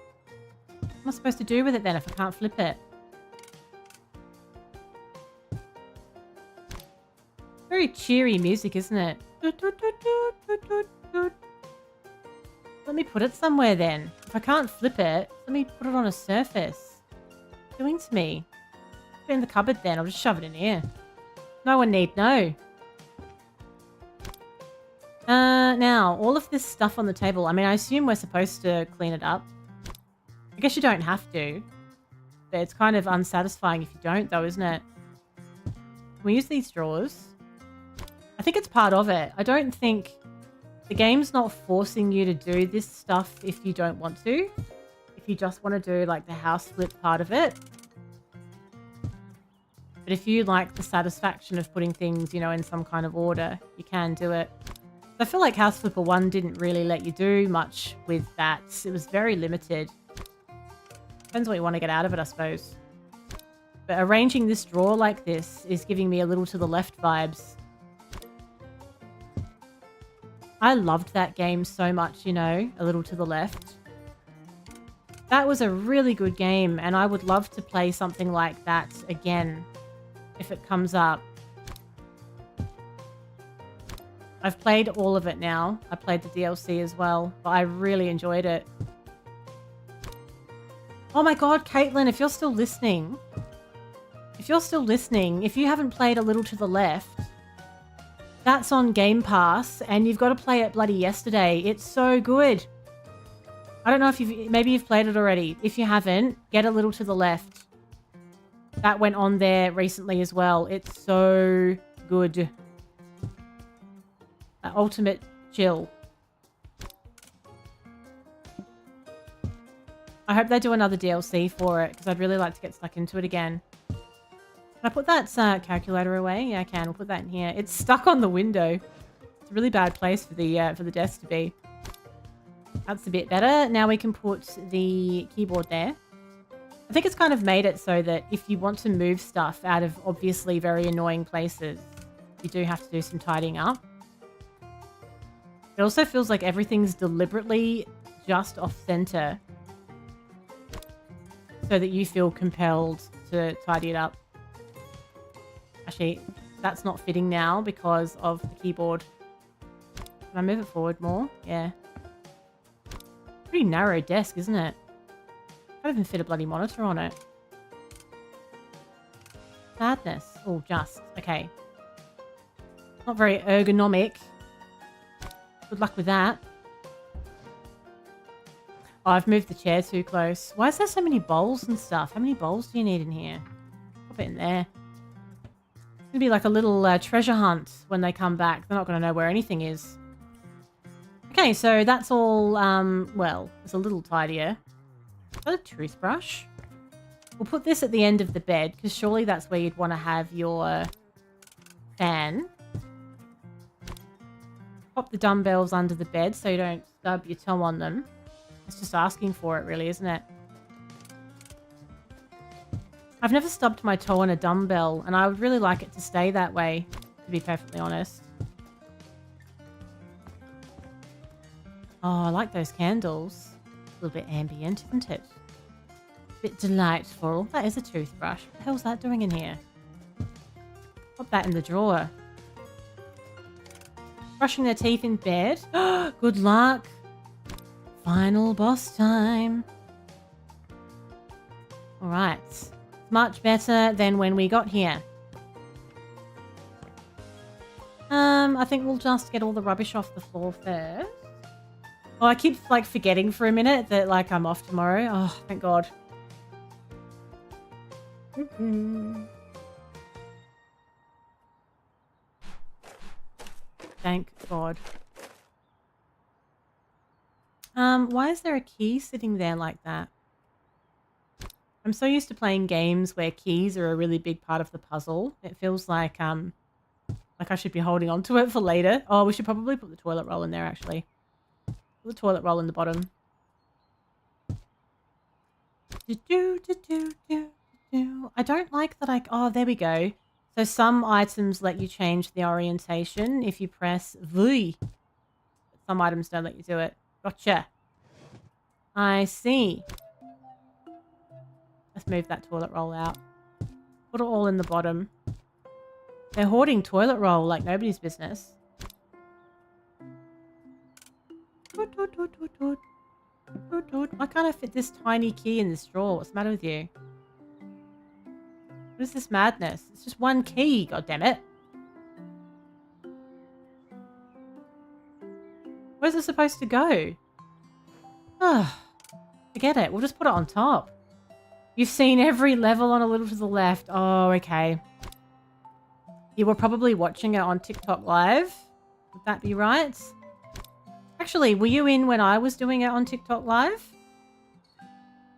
What am I supposed to do with it then if I can't flip it? Very cheery music, isn't it? Let me put it somewhere then. If I can't flip it, let me put it on a surface. What's it doing to me? Put it in the cupboard then. I'll just shove it in here. No one need know. Now, all of this stuff on the table. I mean, I assume we're supposed to clean it up. I guess you don't have to. But it's kind of unsatisfying if you don't, though, isn't it? Can we use these drawers? I think it's part of it. I don't think... The game's not forcing you to do this stuff if you don't want to. If you just want to do, like, the house flip part of it. But if you like the satisfaction of putting things, you know, in some kind of order, you can do it. I feel like House Flipper 1 didn't really let you do much with that. It was very limited. Depends what you want to get out of it, I suppose. But arranging this drawer like this is giving me a little to the left vibes. I loved that game so much, you know, a little to the left. That was a really good game, and I would love to play something like that again if it comes up. I've played all of it now. I played the DLC as well, but I really enjoyed it. Oh my god, Caitlin, if you're still listening, if you haven't played A Little to the Left, that's on Game Pass, and you've got to play it bloody yesterday. It's so good. I don't know if maybe you've played it already. If you haven't, get A Little to the Left. That went on there recently as well. It's so good. Ultimate chill. I hope they do another DLC for it, because I'd really like to get stuck into it again. Can I put that calculator away? Yeah, I can. We'll put that in here. It's stuck on the window. It's a really bad place for the desk to be. That's a bit better. Now we can put the keyboard there. I think it's kind of made it so that if you want to move stuff out of obviously very annoying places, you do have to do some tidying up. It also feels like everything's deliberately just off center so that you feel compelled to tidy it up. Actually, that's not fitting now because of the keyboard. Can I move it forward more? Yeah. Pretty narrow desk, isn't it? Can't even fit a bloody monitor on it. Sadness. Oh, just. Okay. Not very ergonomic. Good luck with that. Oh, I've moved the chair too close. Why is there so many bowls and stuff? How many bowls do you need in here? Pop it in there. It's going to be like a little treasure hunt when they come back. They're not going to know where anything is. Okay, so that's all, well, it's a little tidier. Is that a toothbrush? We'll put this at the end of the bed, because surely that's where you'd want to have your fan. Pop the dumbbells under the bed so you don't stub your toe on them. It's just asking for it, really, isn't it? I've never stubbed my toe on a dumbbell, and I would really like it to stay that way, to be perfectly honest. Oh, I like those candles. A little bit ambient, isn't it? A bit delightful. That is a toothbrush. What the hell's that doing in here? Pop that in the drawer. Brushing their teeth in bed. Good luck. Final boss time. Alright. Much better than when we got here. I think we'll just get all the rubbish off the floor first. Oh, I keep, like, forgetting for a minute that, like, I'm off tomorrow. Oh, thank God. Thank God. Why is there a key sitting there like that? I'm so used to playing games where keys are a really big part of the puzzle. It feels like I should be holding on to it for later. Oh, we should probably put the toilet roll in there, actually. Put the toilet roll in the bottom. I don't like that oh, there we go. So some items let you change the orientation if you press V. Some items don't let you do it. Gotcha. I see. Let's move that toilet roll out. Put it all in the bottom. They're hoarding toilet roll like nobody's business. Why can't I fit this tiny key in this drawer? What's the matter with you? What is this madness? It's just one key, goddammit. Where's it supposed to go? Ah, forget it. We'll just put it on top. You've seen every level on a little to the left. Oh, okay. You were probably watching it on TikTok Live. Would that be right? Actually, were you in when I was doing it on TikTok Live?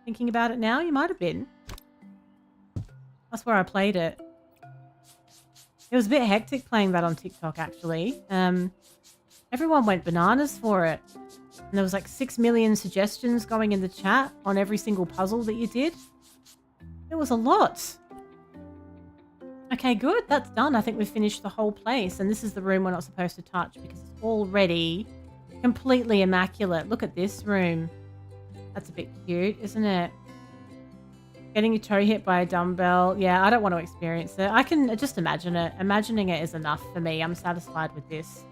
Thinking about it now, you might have been. That's where I played it. It was a bit hectic playing that on TikTok, actually. Everyone went bananas for it. And there was like 6 million suggestions going in the chat on every single puzzle that you did. It was a lot. Okay, good. That's done. I think we've finished the whole place. And this is the room we're not supposed to touch because it's already completely immaculate. Look at this room. That's a bit cute, isn't it? Getting your toe hit by a dumbbell. Yeah, I don't want to experience it. I can just imagine it. Imagining it is enough for me. I'm satisfied with this.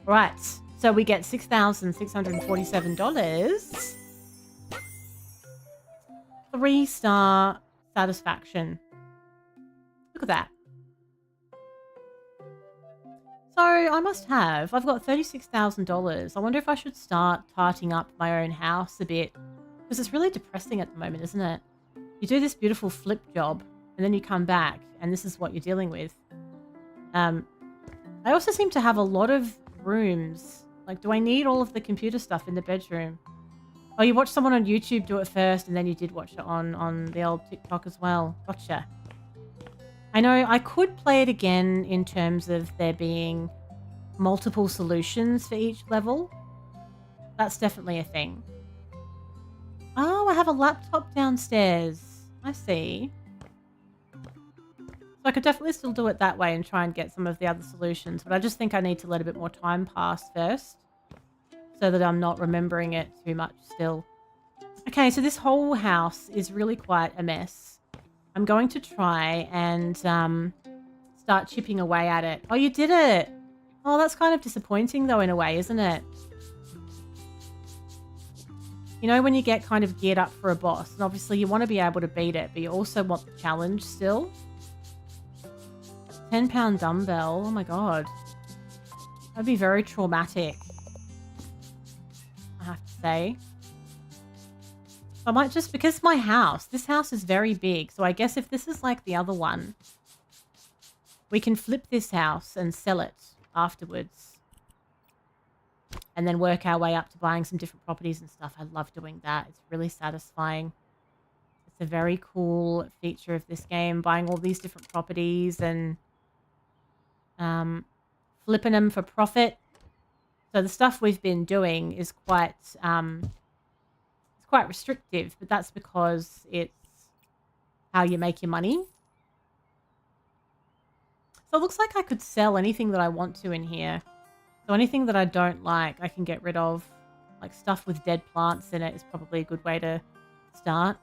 Right. So we get $6,647. 3-star satisfaction. Look at that. So I must have. I've got $36,000. I wonder if I should start tarting up my own house a bit. Because it's really depressing at the moment, isn't it? You do this beautiful flip job, and then you come back, and this is what you're dealing with. I also seem to have a lot of rooms. Like, do I need all of the computer stuff in the bedroom? Oh, you watched someone on YouTube do it first, and then you did watch it on the old TikTok as well. Gotcha. I know I could play it again in terms of there being multiple solutions for each level. That's definitely a thing. Oh, I have a laptop downstairs. I see. So I could definitely still do it that way and try and get some of the other solutions, but I just think I need to let a bit more time pass first so that I'm not remembering it too much still. Okay, so this whole house is really quite a mess. I'm going to try and start chipping away at it. Oh, you did it! Oh, that's kind of disappointing though in a way, isn't it? You know, when you get kind of geared up for a boss, and obviously you want to be able to beat it, but you also want the challenge still. 10-pound dumbbell. Oh my god. That'd be very traumatic, I have to say. I might just, because this house is very big, so I guess if this is like the other one, we can flip this house and sell it afterwards. And then work our way up to buying some different properties and stuff. I love doing that. It's really satisfying. It's a very cool feature of this game, buying all these different properties and flipping them for profit. So the stuff we've been doing is quite restrictive, but that's because it's how you make your money. So it looks like I could sell anything that I want to in here. So anything that I don't like, I can get rid of. Like stuff with dead plants in it is probably a good way to start.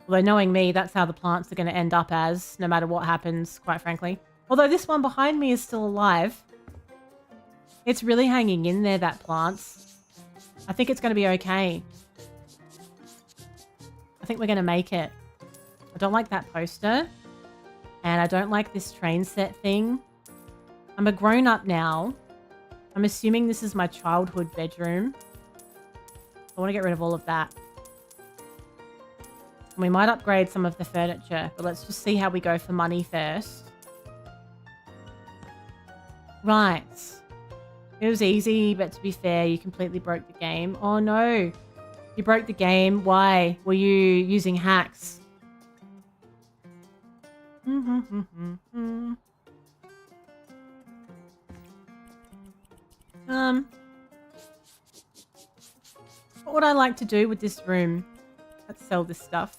Although knowing me, that's how the plants are going to end up as, no matter what happens, quite frankly. Although this one behind me is still alive. It's really hanging in there, that plant. I think it's going to be okay. I think we're going to make it. I don't like that poster. And I don't like this train set thing. I'm a grown-up now. I'm assuming this is my childhood bedroom. I want to get rid of all of that. And we might upgrade some of the furniture, but let's just see how we go for money first. Right. It was easy, but to be fair, you completely broke the game. Oh no. You broke the game. Why? Were you using hacks? What would I like to do with this room? Let's sell this stuff.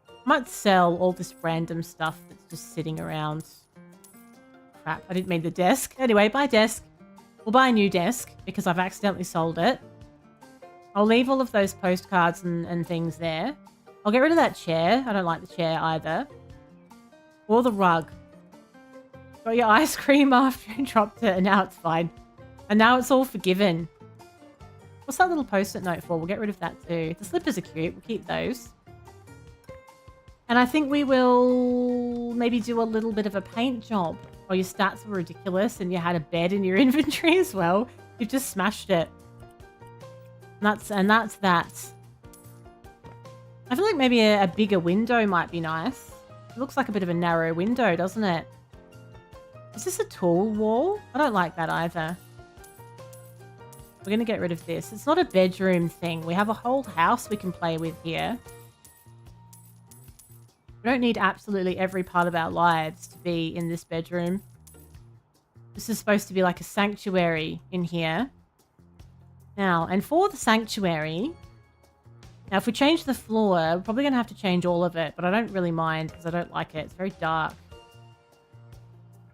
I might sell all this random stuff that's just sitting around. Crap, I didn't mean the desk. Anyway, buy desk. We'll buy a new desk because I've accidentally sold it. I'll leave all of those postcards and things there. I'll get rid of that chair. I don't like the chair either. Or the rug. Got your ice cream after you dropped it and now it's fine. And now it's all forgiven. What's that little post-it note for? We'll get rid of that too. The slippers are cute. We'll keep those. And I think we will maybe do a little bit of a paint job. Oh, your stats were ridiculous and you had a bed in your inventory as well. You've just smashed it. And that's that. I feel like maybe a bigger window might be nice. It looks like a bit of a narrow window, doesn't it? Is this a tall wall? I don't like that either. We're going to get rid of this. It's not a bedroom thing. We have a whole house we can play with here. We don't need absolutely every part of our lives to be in this bedroom. This is supposed to be like a sanctuary in here. Now, and for the sanctuary... Now, if we change the floor, we're probably going to have to change all of it, but I don't really mind because I don't like it. It's very dark.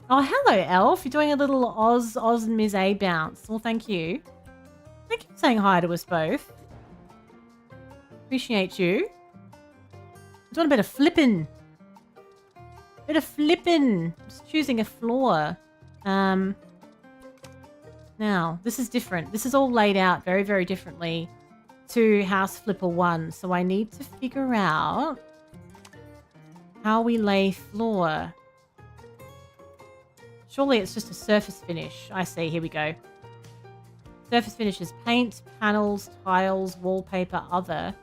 Oh, hello, Elf. You're doing a little Oz and Ms. A bounce. Well, thank you. Thank you for saying hi to us both. Appreciate you. I'm doing a bit of flipping. Bit of flipping. Just choosing a floor. Now, this is different. This is all laid out very, very differently to House Flipper 1. So I need to figure out how we lay floor. Surely it's just a surface finish. I see. Here we go. Surface finish is paint, panels, tiles, wallpaper, other.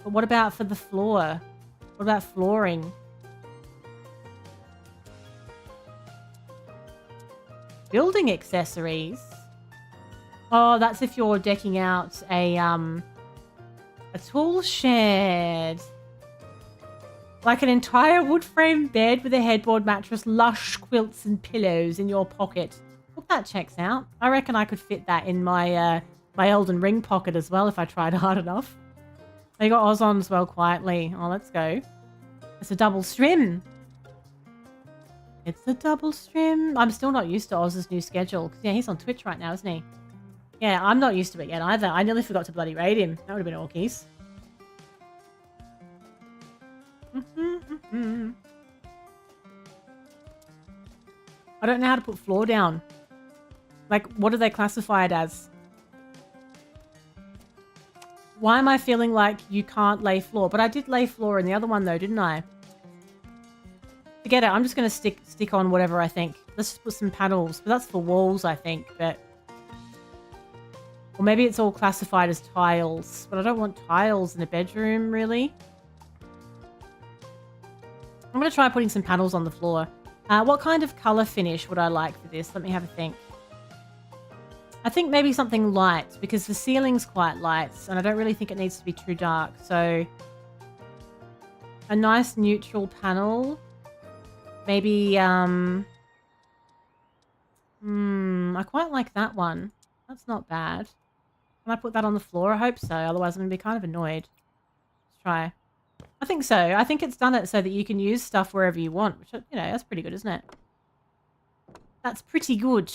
But what about for the floor? What about flooring? Building accessories. Oh, that's if you're decking out a tool shed. Like an entire wood frame bed with a headboard mattress, lush quilts and pillows in your pocket. Look, that checks out. I reckon I could fit that in my my Elden Ring pocket as well if I tried hard enough. They got Oz on as well quietly. Oh, let's go. It's a double stream. It's a double stream. I'm still not used to Oz's new schedule. Yeah, he's on Twitch right now, isn't he? Yeah, I'm not used to it yet either. I nearly forgot to bloody raid him. That would have been Orkies. I don't know how to put floor down. Like, what are they classified as? Why am I feeling like you can't lay floor? But I did lay floor in the other one though, didn't I? Forget it. I'm just going to stick on whatever I think. Let's just put some panels. But that's for walls, I think. But or maybe it's all classified as tiles. But I don't want tiles in a bedroom, really. I'm going to try putting some panels on the floor. What kind of color finish would I like for this? Let me have a think. I think maybe something light because the ceiling's quite light and I don't really think it needs to be too dark. So a nice neutral panel. Maybe, I quite like that one. That's not bad. Can I put that on the floor? I hope so. Otherwise I'm going to be kind of annoyed. Let's try. I think so. I think it's done it so that you can use stuff wherever you want, which, you know, that's pretty good, isn't it? That's pretty good.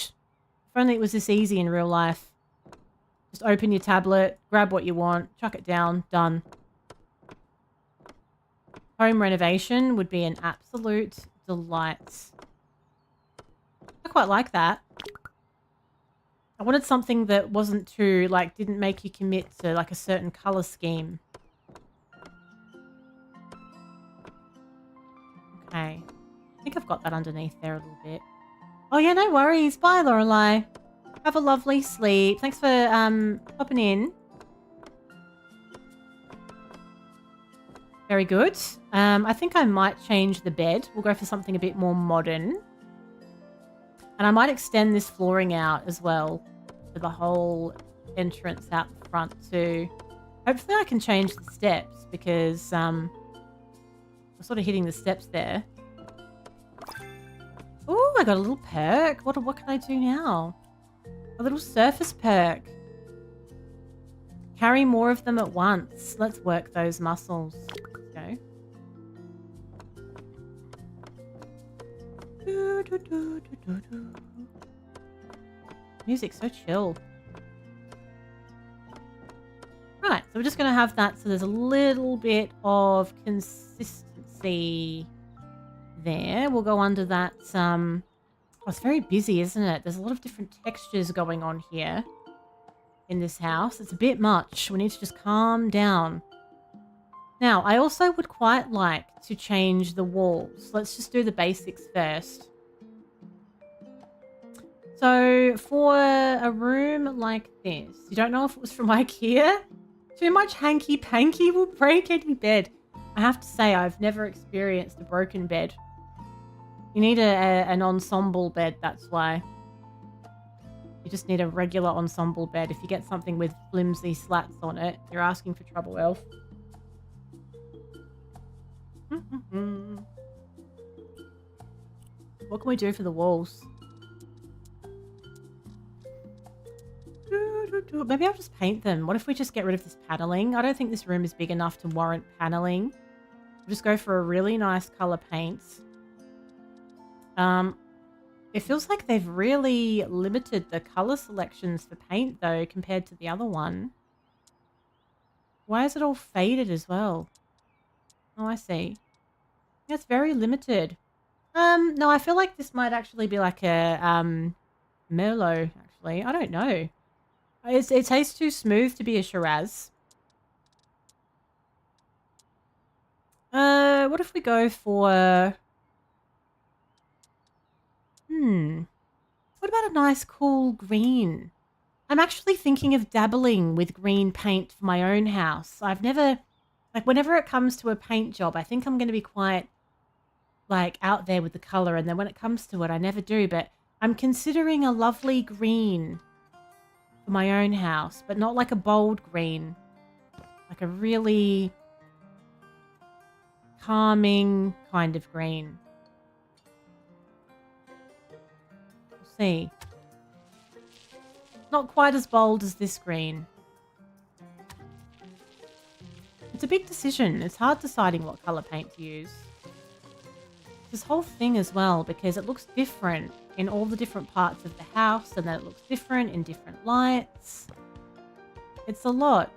If only it was this easy in real life. Just open your tablet, grab what you want, chuck it down, done. Home renovation would be an absolute delight. I quite like that. I wanted something that wasn't too, like, didn't make you commit to, like, a certain color scheme. Okay. I think I've got that underneath there a little bit. Oh, yeah, no worries. Bye, Lorelei. Have a lovely sleep. Thanks for popping in. Very good. I think I might change the bed. We'll go for something a bit more modern. And I might extend this flooring out as well for the whole entrance out the front too. Hopefully I can change the steps because we're sort of hitting the steps there. Oh, I got a little perk. What can I do now? A little surface perk. Carry more of them at once. Let's work those muscles. Let's go. Music's so chill. Right, so we're just going to have that so there's a little bit of consistency there. We'll go under that. Oh, it's very busy, isn't it? There's a lot of different textures going on here in this house. It's a bit much. We need to just calm down. Now, I also would quite like to change the walls. Let's just do the basics first. So, for a room like this, you don't know if it was from IKEA? Too much hanky-panky will break any bed. I have to say, I've never experienced a broken bed. You need an ensemble bed, that's why. You just need a regular ensemble bed. If you get something with flimsy slats on it, you're asking for trouble, Elf. What can we do for the walls? Maybe I'll just paint them. What if we just get rid of this paneling? I don't think this room is big enough to warrant paneling. We'll just go for a really nice color paint. It feels like they've really limited the color selections for paint though compared to the other one. Why is it all faded as well? Oh, I see. Yeah, it's very limited. No, I feel like this might actually be like a Merlot, actually. I don't know. It tastes too smooth to be a Shiraz. What if we go for... What about a nice cool green? I'm actually thinking of dabbling with green paint for my own house. I've never... Like, whenever it comes to a paint job, I think I'm going to be quite, like, out there with the colour. And then when it comes to it, I never do. But I'm considering a lovely green for my own house. But not like a bold green. Like a really calming kind of green. We'll see. Not quite as bold as this green. It's a big decision. It's hard deciding what colour paint to use. This whole thing as well, because it looks different in all the different parts of the house, and then it looks different in different lights. It's a lot.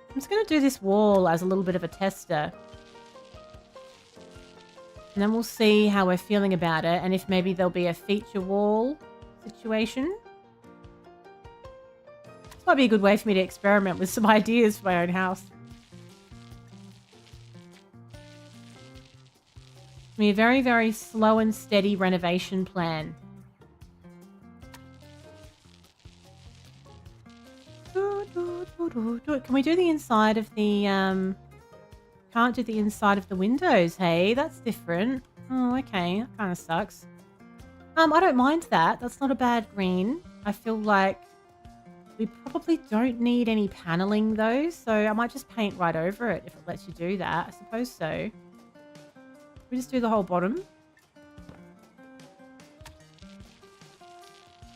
I'm just going to do this wall as a little bit of a tester. And then we'll see how we're feeling about it, and if maybe there'll be a feature wall situation. might be a good way for me to experiment with some ideas for my own house. It's be a very, very slow and steady renovation plan. Can we do the inside of the, can't do the inside of the windows, hey? That's different. Oh, okay. That kind of sucks. I don't mind that. That's not a bad green. I feel like we probably don't need any paneling though, so I might just paint right over it if it lets you do that. I suppose so. We just do the whole bottom.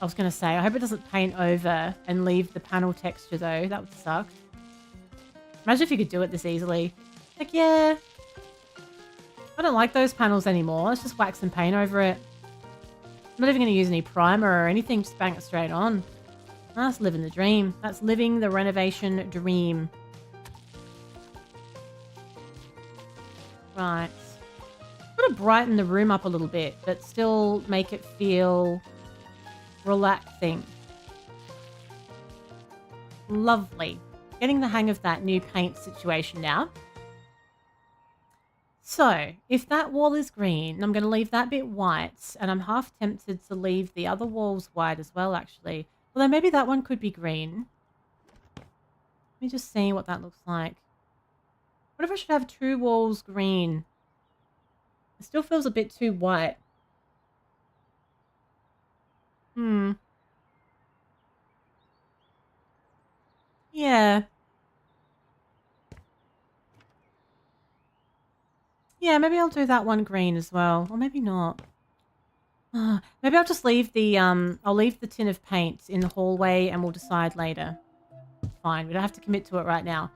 I was going to say, I hope it doesn't paint over and leave the panel texture though. That would suck. Imagine if you could do it this easily. Like, yeah. I don't like those panels anymore. Let's just wax and paint over it. I'm not even going to use any primer or anything. Just bang it straight on. That's living the dream. That's living the renovation dream. Right. Got to brighten the room up a little bit, but still make it feel relaxing. Lovely. Getting the hang of that new paint situation now. So, if that wall is green, I'm going to leave that bit white, and I'm half tempted to leave the other walls white as well, actually. Although maybe that one could be green. Let me just see what that looks like. What if I should have two walls green? It still feels a bit too white. Yeah. Yeah, maybe I'll do that one green as well. Or maybe not. Maybe I'll just leave the, I'll leave the tin of paint in the hallway and we'll decide later. Fine, we don't have to commit to it right now.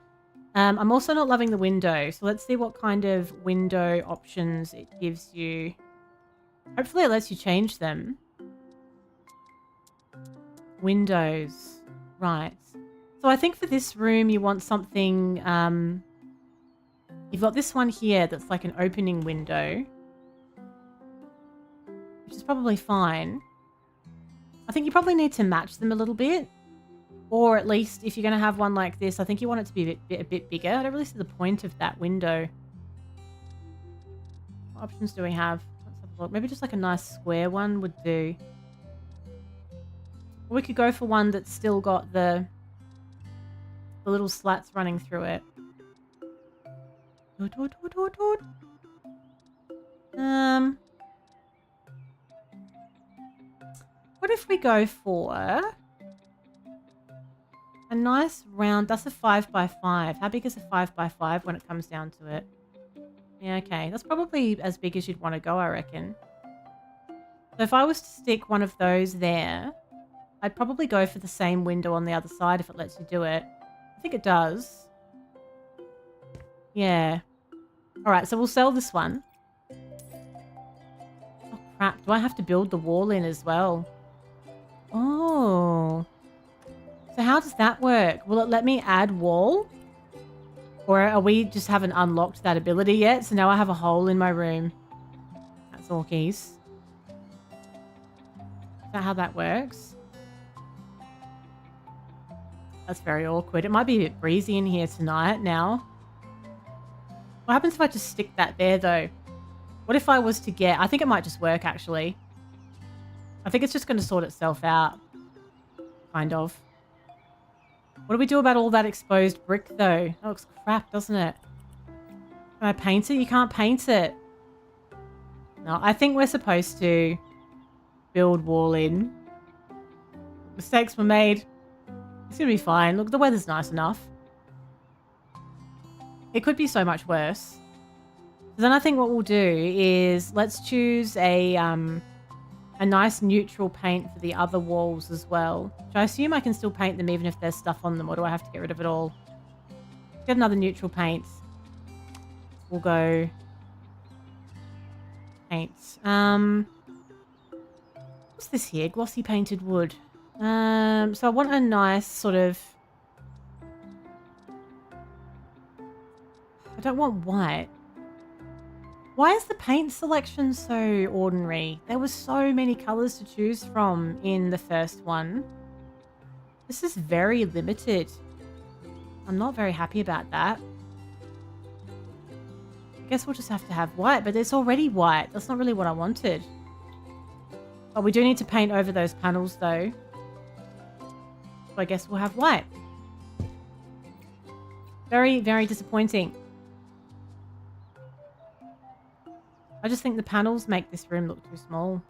I'm also not loving the window, so let's see what kind of window options it gives you. Hopefully it lets you change them. Windows. Right. So I think for this room you want something, you've got this one here that's like an opening window, which is probably fine. I think you probably need to match them a little bit. Or at least if you're going to have one like this, I think you want it to be a bit bigger. I don't really see the point of that window. What options do we have? Let's have a look. Maybe just like a nice square one would do. Or we could go for one that's still got the little slats running through it. What if we go for a nice round? That's a 5x5. How big is a 5x5 when it comes down to it? Yeah, okay. That's probably as big as you'd want to go, I reckon. So if I was to stick one of those there, I'd probably go for the same window on the other side if it lets you do it. I think it does. Yeah. Alright, so we'll sell this one. Oh, crap. Do I have to build the wall in as well? Oh. So how does that work? Will it let me add wall? Or are we just haven't unlocked that ability yet? So now I have a hole in my room. That's all keys. Is that how that works? That's very awkward. It might be a bit breezy in here tonight now. What happens if I just stick that there, though? What if I was to get... I think it might just work, actually. I think it's just going to sort itself out. Kind of. What do we do about all that exposed brick, though? That looks crap, doesn't it? Can I paint it? You can't paint it. No, I think we're supposed to build wall in. Mistakes were made. It's going to be fine. Look, the weather's nice enough. It could be so much worse. So then I think what we'll do is let's choose a nice neutral paint for the other walls as well. So I assume I can still paint them even if there's stuff on them, or do I have to get rid of it all? Get another neutral paint. We'll go paint. What's this here? Glossy painted wood. So I want a nice sort of... I don't want white. Why is the paint selection so ordinary? There were so many colours to choose from in the first one. This is very limited. I'm not very happy about that. I guess we'll just have to have white, but it's already white. That's not really what I wanted. But we do need to paint over those panels though. So I guess we'll have white. Very, very disappointing. I just think the panels make this room look too small.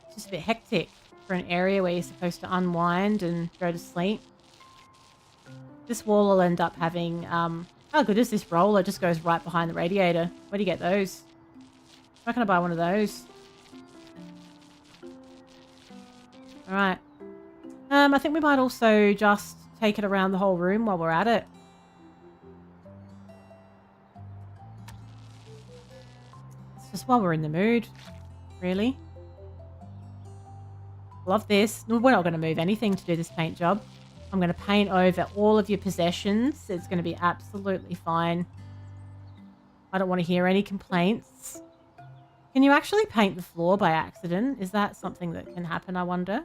It's just a bit hectic for an area where you're supposed to unwind and go to sleep. This wall will end up having, how good is this roller? Just goes right behind the radiator. Where do you get those? I'm not going to buy one of those. Alright. I think we might also just take it around the whole room while we're at it. It's just while we're in the mood, really. Love this. No, we're not going to move anything to do this paint job. I'm going to paint over all of your possessions. It's going to be absolutely fine. I don't want to hear any complaints. Can you actually paint the floor by accident? Is that something that can happen, I wonder?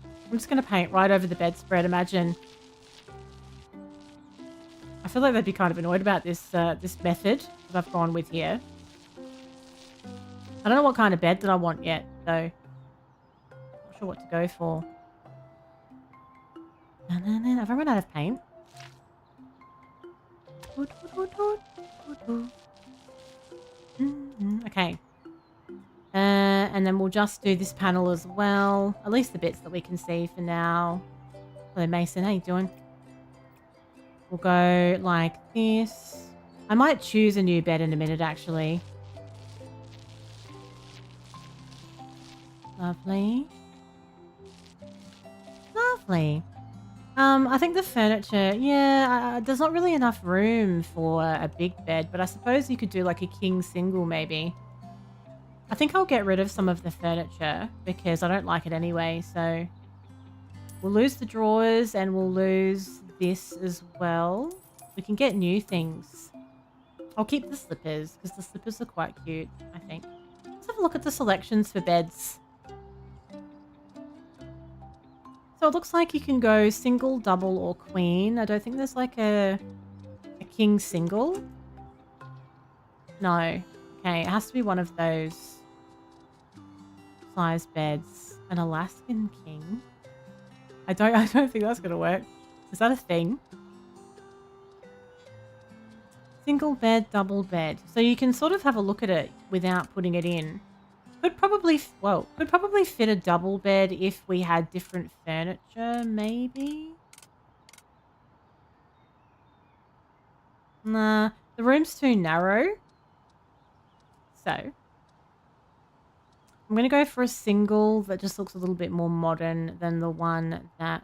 I'm just going to paint right over the bedspread, imagine. I feel like they'd be kind of annoyed about this this method that I've gone with here. I don't know what kind of bed that I want yet, though. Not sure what to go for. Have I run out of paint? Okay. And then we'll just do this panel as well. At least the bits that we can see for now. Hello, Mason. How you doing? We'll go like this. I might choose a new bed in a minute, actually. Lovely. Lovely. I think the furniture, yeah, there's not really enough room for a big bed, but I suppose you could do like a king single maybe. I think I'll get rid of some of the furniture because I don't like it anyway, so we'll lose the drawers and we'll lose this as well. We can get new things. I'll keep the slippers because the slippers are quite cute, I think. Let's have a look at the selections for beds. So it looks like you can go single, double, or queen. I don't think there's like a king single. No. Okay, it has to be one of those size beds. An Alaskan king. I don't think that's gonna work. Is that a thing? Single bed, double bed. So you can sort of have a look at it without putting it in. Could probably fit a double bed if we had different furniture, maybe? Nah, the room's too narrow. So, I'm going to go for a single that just looks a little bit more modern than the one that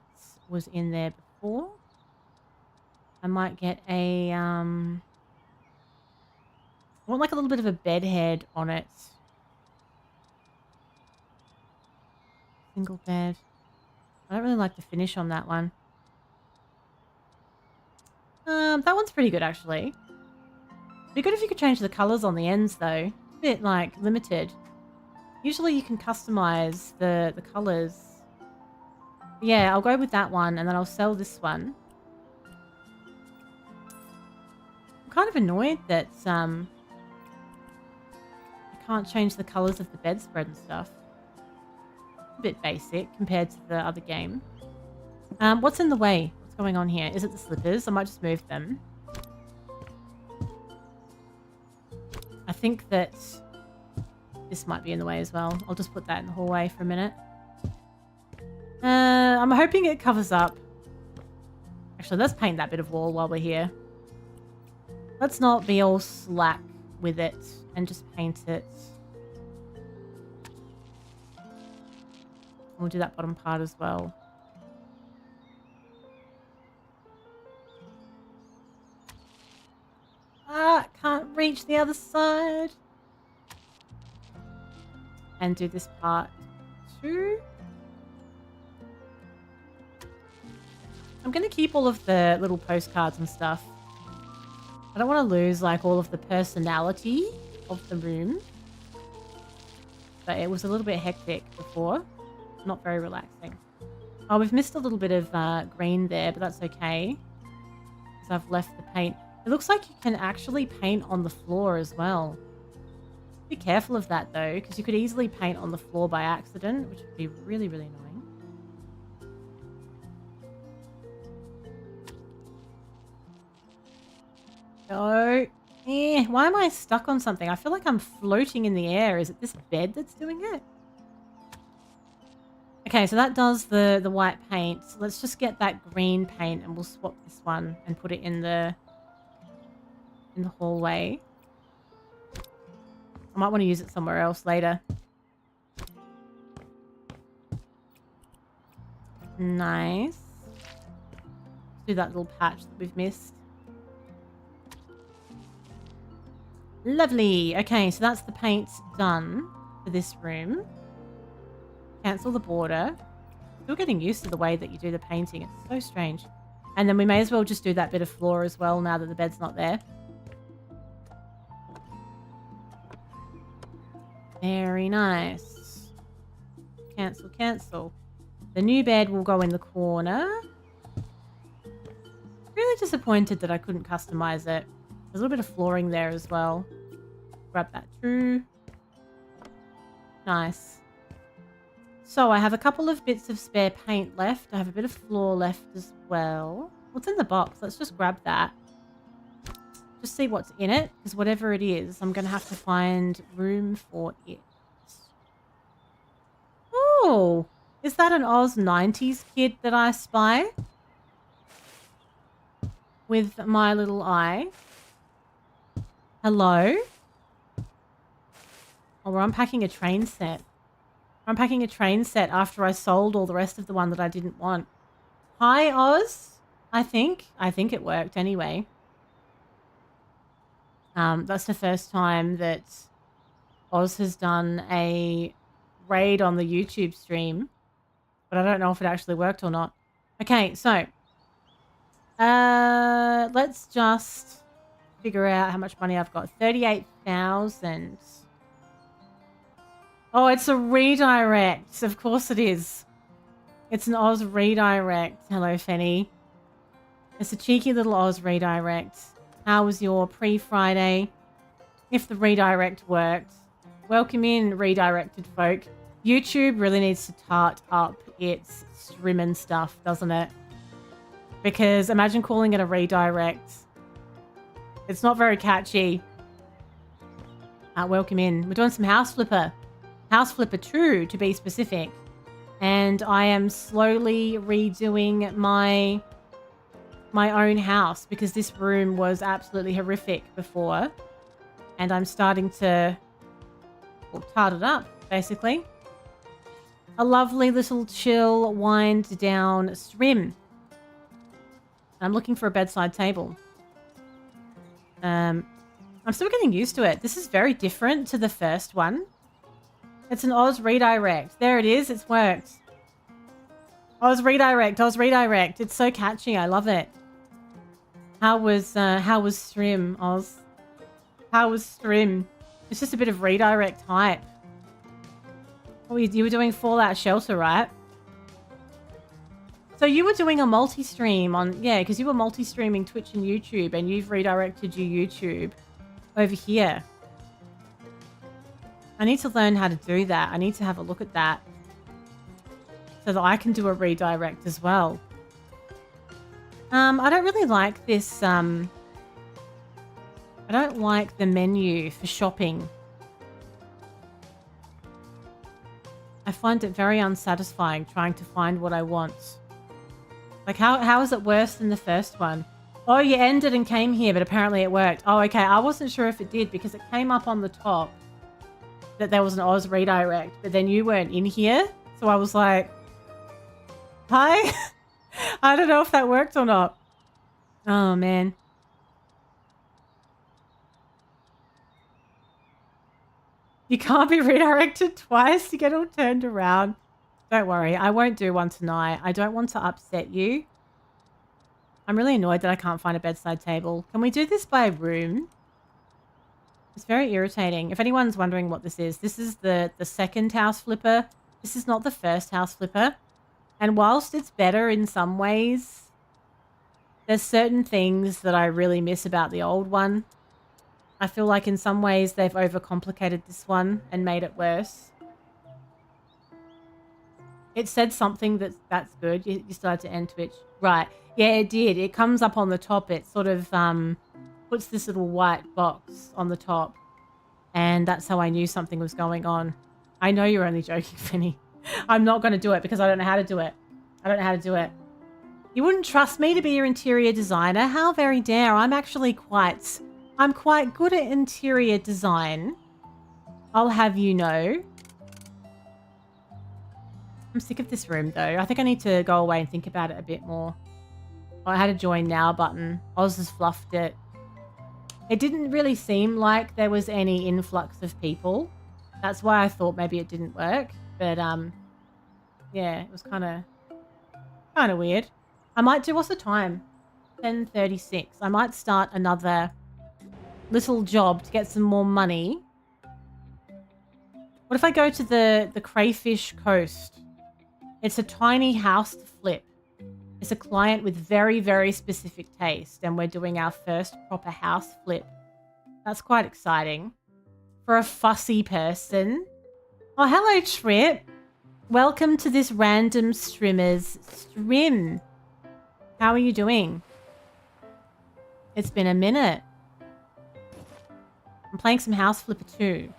was in there before. I might get a, I want like a little bit of a bed head on it. Single bed. I don't really like the finish on that one. That one's pretty good actually. It'd be good if you could change the colours on the ends though. A bit like limited. Usually you can customise the colours. Yeah, I'll go with that one and then I'll sell this one. I'm kind of annoyed that I can't change the colours of the bedspread and stuff. A bit basic compared to the other game. What's in the way? What's going on here? Is it the slippers? I might just move them. I think that this might be in the way as well. I'll just put that in the hallway for a minute. I'm hoping it covers up. Actually, let's paint that bit of wall while we're here. Let's not be all slack with it and just paint it. We'll do that bottom part as well. Ah, can't reach the other side. And do this part too. I'm going to keep all of the little postcards and stuff. I don't want to lose like all of the personality of the room. but it was a little bit hectic before. Not very relaxing. Oh, we've missed a little bit of green there, but that's okay. Because I've left the paint. It looks like you can actually paint on the floor as well. Be careful of that though, because you could easily paint on the floor by accident, which would be really, really annoying. Oh, why am I stuck on something? I feel like I'm floating in the air. Is it this bed that's doing it? Okay, so that does the white paint. So let's just get that green paint and we'll swap this one and put it in the hallway. I might want to use it somewhere else later. Nice. Let's do that little patch that we've missed. Lovely. Okay, so that's the paint done for this room. Cancel the border. Still getting used to the way that you do the painting. It's so strange. And then we may as well just do that bit of floor as well now that the bed's not there. Very nice. Cancel, cancel. The new bed will go in the corner. Really disappointed that I couldn't customize it. There's a little bit of flooring there as well. Grab that too. Nice. So I have a couple of bits of spare paint left. I have a bit of floor left as well. What's in the box? Let's just grab that. Just see what's in it. Because whatever it is, I'm going to have to find room for it. Oh! Is that an Oz 90s kid that I spy? With my little eye. Hello? Oh, we're unpacking a train set. I'm unpacking a train set after I sold all the rest of the one that I didn't want. Hi, Oz. I think it worked anyway. That's the first time that Oz has done a raid on the YouTube stream. But I don't know if it actually worked or not. Okay, so. Let's just figure out how much money I've got. 38,000. Oh, it's a redirect. Of course it is. It's an Oz redirect. Hello, Fenny. It's a cheeky little Oz redirect. How was your pre-Friday? If the redirect worked. Welcome in, redirected folk. YouTube really needs to tart up its streaming stuff, doesn't it? Because imagine calling it a redirect. It's not very catchy. Welcome in. We're doing some House Flipper. House Flipper 2, to be specific. And I am slowly redoing my own house because this room was absolutely horrific before. And I'm starting to tart it up, basically. A lovely little chill, wind down stream. I'm looking for a bedside table. I'm still getting used to it. This is very different to the first one. It's an Oz redirect. There it is. It's worked. Oz redirect. Oz redirect. It's so catchy. I love it. How was stream, Oz? How was stream? It's just a bit of redirect hype. Oh, you were doing Fallout Shelter, right? So you were doing a multi-stream on... Yeah, because you were multi-streaming Twitch and YouTube, and you've redirected your YouTube over here. I need to learn how to do that. I need to have a look at that. So that I can do a redirect as well. I don't really like this... I don't like the menu for shopping. I find it very unsatisfying trying to find what I want. Like, how is it worse than the first one? Oh, you ended and came here, but apparently it worked. Oh, okay. I wasn't sure if it did because it came up on the top that there was an Oz redirect, but then you weren't in here. So I was like, hi? I don't know if that worked or not. Oh, man. You can't be redirected twice to get all turned around. Don't worry, I won't do one tonight. I don't want to upset you. I'm really annoyed that I can't find a bedside table. Can we do this by room? It's very irritating. If anyone's wondering what this is the second house flipper. This is not the first house flipper. And whilst it's better in some ways, there's certain things that I really miss about the old one. I feel like in some ways they've overcomplicated this one and made it worse. It said something that's good. You still had to end Twitch. Right. Yeah, it did. It comes up on the top. It sort of puts this little white box on the top. And that's how I knew something was going on. I know you're only joking, Finny. I'm not going to do it because I don't know how to do it. I don't know how to do it. You wouldn't trust me to be your interior designer? How very dare. I'm quite good at interior design. I'll have you know. I'm sick of this room though. I think I need to go away and think about it a bit more. Oh, I had a join now button. Oz has fluffed it. It didn't really seem like there was any influx of people. That's why I thought maybe it didn't work. But yeah, it was kind of weird. I might do, what's the time? 10:36. I might start another little job to get some more money. What if I go to the Crayfish Coast? It's a tiny house to flip. It's a client with very, very specific taste, and we're doing our first proper house flip. That's quite exciting. For a fussy person. Oh, hello, Trip. Welcome to this random streamer's stream. How are you doing? It's been a minute. I'm playing some House Flipper 2.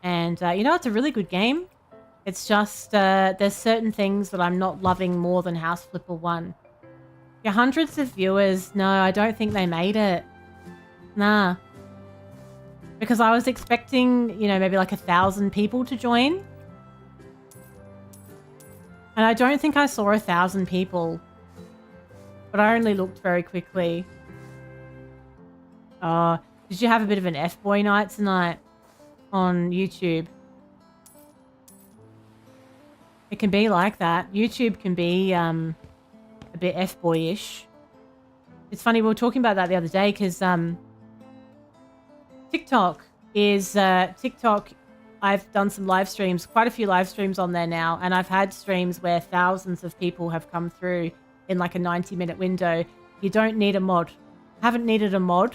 And, you know, it's a really good game. It's just, there's certain things that I'm not loving more than House Flipper 1. Yeah, hundreds of viewers. No, I don't think they made it. Nah. Because I was expecting, you know, maybe like 1,000 people to join. And I don't think I saw 1,000 people. But I only looked very quickly. Did you have a bit of an F-boy night tonight on YouTube? It can be like that. YouTube can be a bit F-boyish. It's funny, we were talking about that the other day because TikTok, I've done some live streams, quite a few live streams on there now, and I've had streams where thousands of people have come through in like a 90-minute window. You don't need a mod. I haven't needed a mod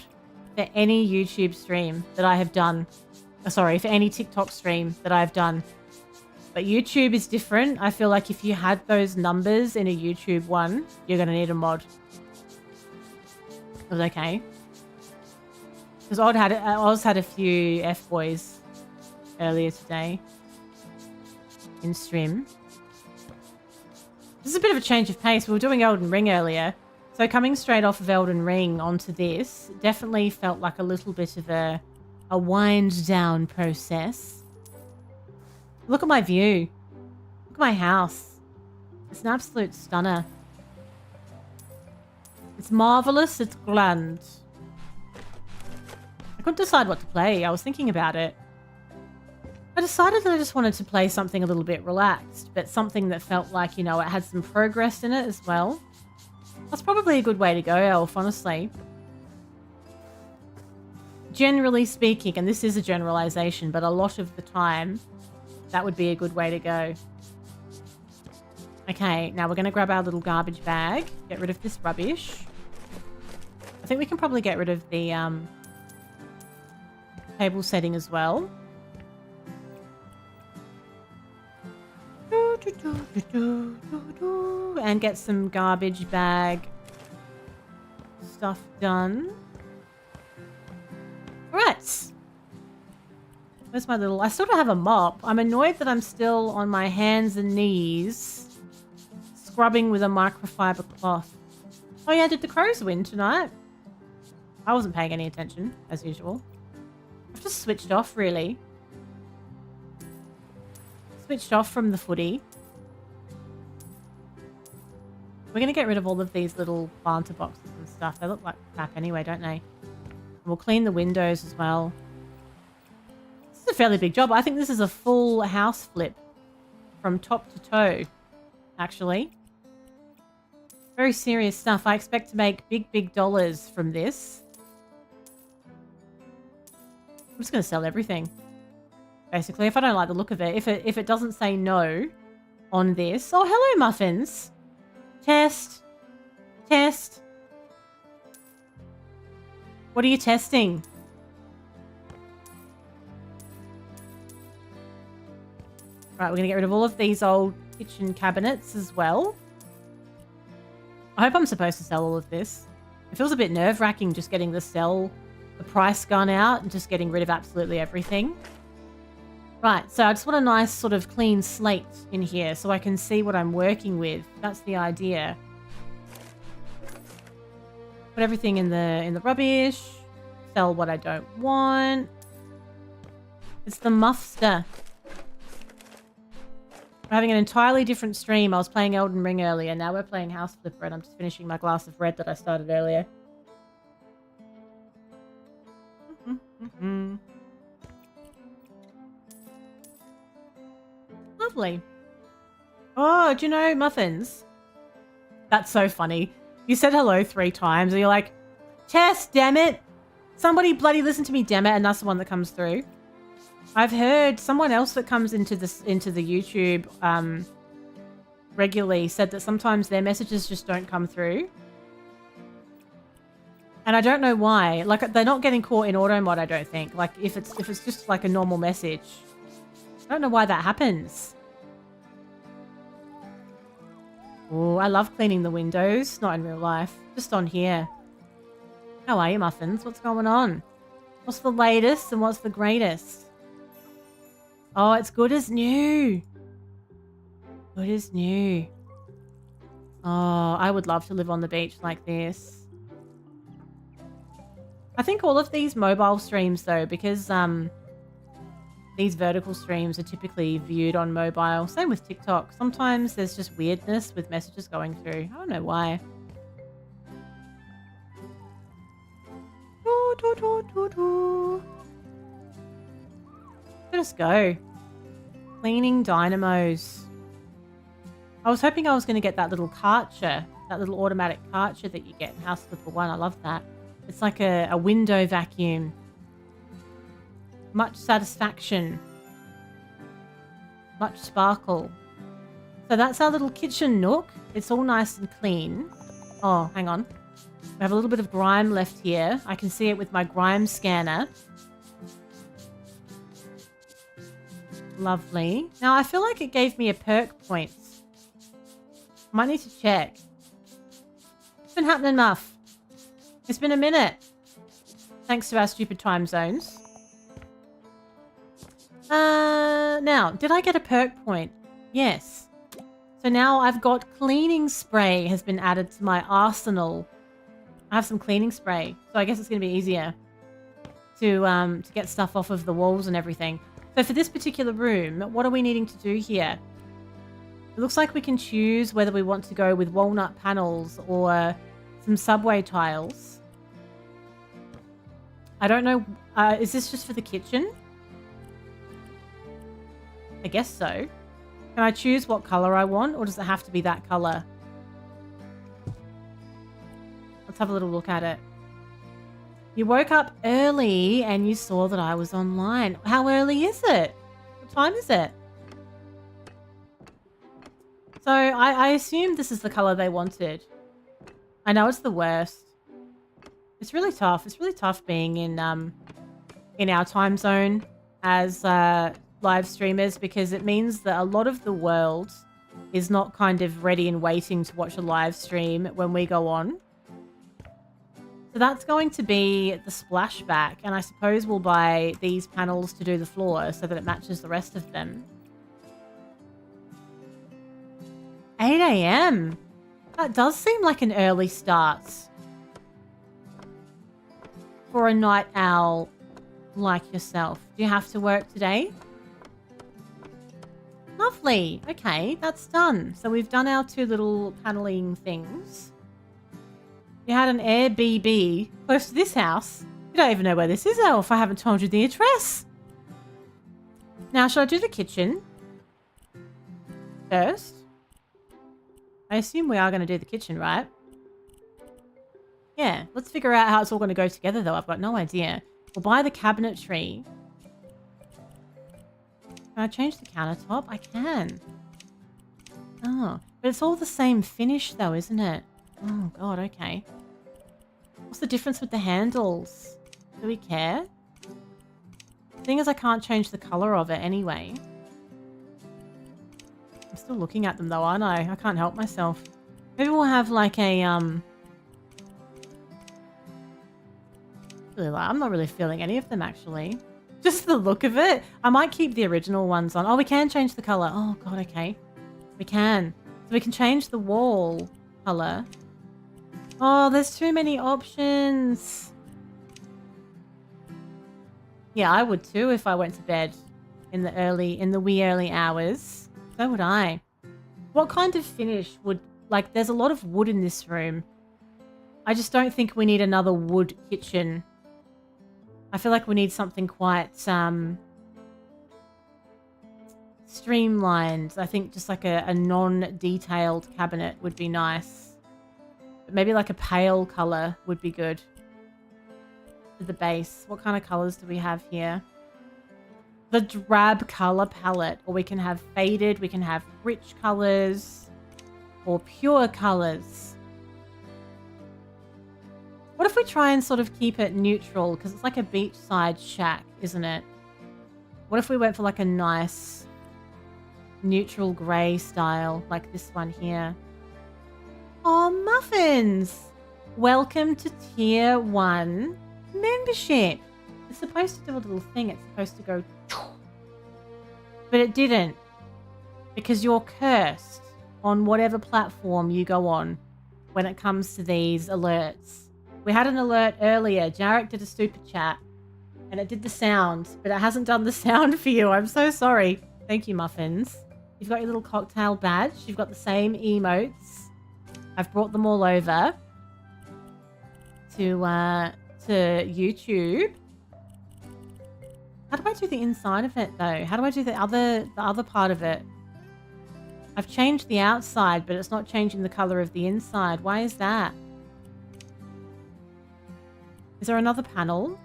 for any YouTube stream that I have done. Sorry, for any TikTok stream that I've done. But YouTube is different. I feel like if you had those numbers in a YouTube one, you're going to need a mod. It was okay. Because Oz had a few F-boys earlier today in stream. This is a bit of a change of pace. We were doing Elden Ring earlier. So coming straight off of Elden Ring onto this definitely felt like a little bit of a wind down process. Look at my view. Look at my house. It's an absolute stunner. It's marvelous. It's grand. I couldn't decide what to play. I was thinking about it. I decided that I just wanted to play something a little bit relaxed, but something that felt like, you know, it had some progress in it as well. That's probably a good way to go, Elf, honestly. Generally speaking, and this is a generalization, but a lot of the time, that would be a good way to go. Okay, now we're going to grab our little garbage bag. Get rid of this rubbish. I think we can probably get rid of the table setting as well. And get some garbage bag stuff done. Right. Where's my little... I still don't have a mop. I'm annoyed that I'm still on my hands and knees scrubbing with a microfiber cloth. Oh yeah, did the crows win tonight? I wasn't paying any attention, as usual. I've just switched off, really. Switched off from the footy. We're going to get rid of all of these little planter boxes and stuff. They look like crap anyway, don't they? And we'll clean the windows as well. This is a fairly big job. I think this is a full house flip from top to toe, actually. Very serious stuff. I expect to make big, big dollars from this. I'm just going to sell everything. Basically, if I don't like the look of it. If it doesn't say no on this. Oh, hello, muffins. Test. Test. What are you testing? Right, we're going to get rid of all of these old kitchen cabinets as well. I hope I'm supposed to sell all of this. It feels a bit nerve-wracking just getting the price gun out and just getting rid of absolutely everything. Right, so I just want a nice sort of clean slate in here so I can see what I'm working with. That's the idea. Put everything in the rubbish. Sell what I don't want. It's the muffster. We're having an entirely different stream. I was playing Elden Ring earlier. Now we're playing House Flipper and I'm just finishing my glass of red that I started earlier. Lovely. Oh, do you know muffins? That's so funny. You said hello 3 times and you're like, Tess, damn it. Somebody bloody listen to me, damn it. And that's the one that comes through. I've heard someone else that comes into the YouTube regularly said that sometimes their messages just don't come through. And I don't know why. Like, they're not getting caught in auto mod, I don't think. Like, if it's just like a normal message. I don't know why that happens. Oh, I love cleaning the windows. Not in real life. Just on here. How are you, muffins? What's going on? What's the latest and what's the greatest? Oh, it's good as new. Good as new. Oh, I would love to live on the beach like this. I think all of these mobile streams, though, because these vertical streams are typically viewed on mobile. Same with TikTok. Sometimes there's just weirdness with messages going through. I don't know why. Let us go. Cleaning dynamos. I was hoping I was going to get that little karcher, that little automatic karcher that you get in House Flipper 1. I love that. It's like a window vacuum. Much satisfaction. Much sparkle. So that's our little kitchen nook. It's all nice and clean. Oh, hang on. We have a little bit of grime left here. I can see it with my grime scanner. Lovely. Now, I feel like it gave me a perk point. Might need to check. What's been happening, Muff? It's been a minute. Thanks to our stupid time zones. Now, did I get a perk point? Yes. So now I've got cleaning spray has been added to my arsenal. I have some cleaning spray, so I guess it's going to be easier to get stuff off of the walls and everything. So for this particular room, what are we needing to do here? It looks like we can choose whether we want to go with walnut panels or some subway tiles. I don't know. Is this just for the kitchen? I guess so. Can I choose what color I want, or does it have to be that color? Let's have a little look at it. You woke up early and you saw that I was online. How early is it? What time is it? So I assume this is the color they wanted. I know it's the worst. It's really tough. It's really tough being in our time zone as live streamers, because it means that a lot of the world is not kind of ready and waiting to watch a live stream when we go on. So that's going to be the splashback, and I suppose we'll buy these panels to do the floor so that it matches the rest of them. 8 AM? That does seem like an early start for a night owl like yourself. Do you have to work today? Lovely. Okay, that's done. So we've done our 2 little paneling things. You had an Airbnb close to this house. You don't even know where this is, Elf. I haven't told you the address. Now, should I do the kitchen first? I assume we are going to do the kitchen, right? Yeah, let's figure out how it's all going to go together, though. I've got no idea. We'll buy the cabinetry. Can I change the countertop? I can. Oh, but it's all the same finish though, isn't it? Oh god, okay. What's the difference with the handles? Do we care? The thing is, I can't change the color of it anyway. I'm still looking at them though, aren't I? I can't help myself. Maybe we'll have like a, I'm not really feeling any of them actually. Just the look of it. I might keep the original ones on. Oh, we can change the color. Oh god, okay. We can. So we can change the wall color. Oh, there's too many options. Yeah, I would too if I went to bed in the wee early hours. So would I. What kind of finish would, like, there's a lot of wood in this room. I just don't think we need another wood kitchen. I feel like we need something quite, streamlined. I think just like a non-detailed cabinet would be nice. But maybe like a pale color would be good. For the base. What kind of colors do we have here? The drab color palette. Or we can have faded, we can have rich colors, or pure colors. What if we try and sort of keep it neutral? Because it's like a beachside shack, isn't it? What if we went for like a nice neutral grey style, like this one here? Oh, muffins! Welcome to Tier 1 membership. It's supposed to do a little thing. It's supposed to go... But it didn't. Because you're cursed on whatever platform you go on when it comes to these alerts. We had an alert earlier. Jarek did a super chat and it did the sound, but it hasn't done the sound for you. I'm so sorry. Thank you, Muffins. You've got your little cocktail badge. You've got the same emotes. I've brought them all over to YouTube. How do I do the inside of it though? How do I do the other part of it? I've changed the outside, but it's not changing the color of the inside. Why is that? Is there another panel?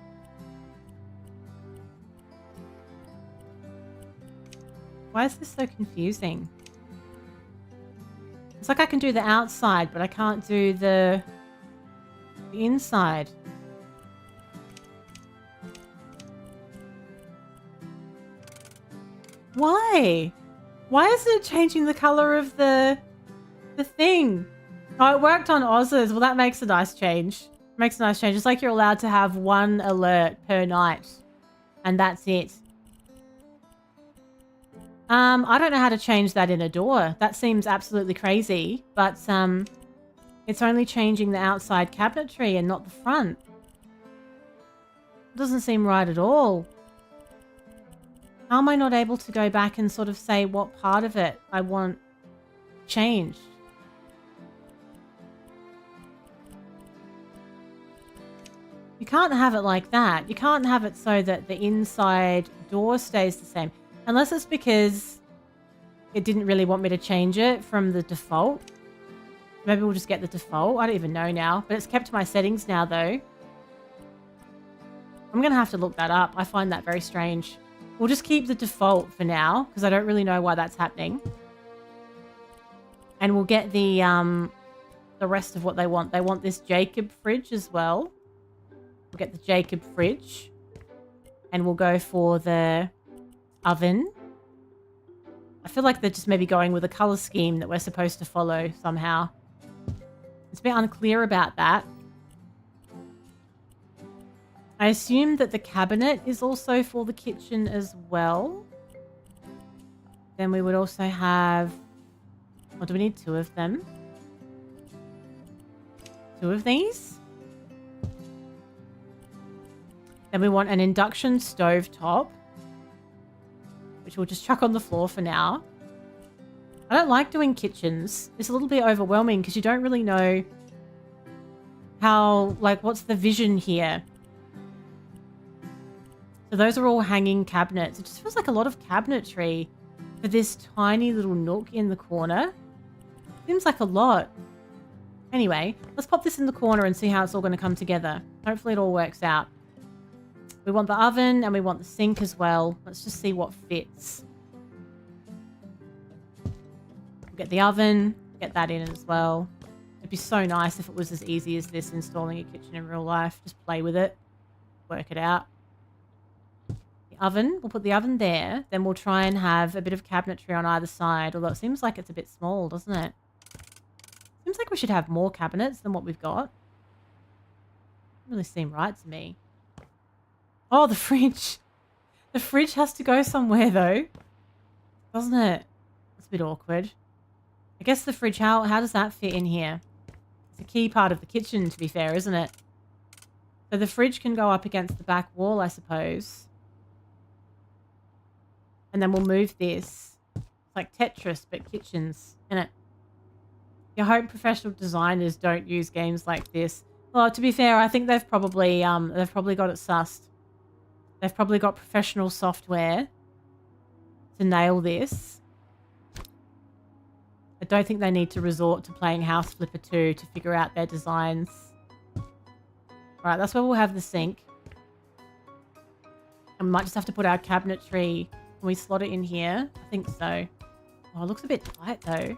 Why is this so confusing? It's like I can do the outside, but I can't do the inside. Why? Why is it changing the color of the thing? Oh, it worked on Oz's. Well, that makes a nice change. Makes a nice change. It's like you're allowed to have one alert per night. And that's it. I don't know how to change that in a door. That seems absolutely crazy. But it's only changing the outside cabinetry and not the front. It doesn't seem right at all. How am I not able to go back and sort of say what part of it I want changed? You can't have it like that. You can't have it so that the inside door stays the same. Unless it's because it didn't really want me to change it from the default. Maybe we'll just get the default. I don't even know now. But it's kept my settings now, though. I'm going to have to look that up. I find that very strange. We'll just keep the default for now, because I don't really know why that's happening. And we'll get the rest of what they want. They want this Jacob fridge as well. We'll get the Jacob fridge. And we'll go for the oven. I feel like they're just maybe going with a color scheme that we're supposed to follow somehow. It's a bit unclear about that. I assume that the cabinet is also for the kitchen as well. Then we would also have... Or do we need two of them? Two of these? Then we want an induction stove top, which we'll just chuck on the floor for now. I don't like doing kitchens. It's a little bit overwhelming because you don't really know how, like, what's the vision here? So those are all hanging cabinets. It just feels like a lot of cabinetry for this tiny little nook in the corner. Seems like a lot. Anyway, let's pop this in the corner and see how it's all going to come together. Hopefully it all works out. We want the oven and we want the sink as well. Let's just see what fits. We'll get the oven, get that in as well. It'd be so nice if it was as easy as this, installing a kitchen in real life. Just play with it, work it out. The oven, we'll put the oven there. Then we'll try and have a bit of cabinetry on either side, although it seems like it's a bit small, doesn't it? Seems like we should have more cabinets than what we've got. Doesn't really seem right to me. Oh, the fridge. The fridge has to go somewhere though, doesn't it? It's a bit awkward. I guess the fridge, how does that fit in here? It's a key part of the kitchen, to be fair, isn't it? So the fridge can go up against the back wall, I suppose. And then we'll move this. It's like Tetris, but kitchens, innit? You hope professional designers don't use games like this. Well, to be fair, I think they've probably got it sussed. They've probably got professional software to nail this. I don't think they need to resort to playing House Flipper 2 to figure out their designs. Alright, that's where we'll have the sink. And we might just have to put our cabinetry. Can we slot it in here? I think so. Oh, it looks a bit tight though.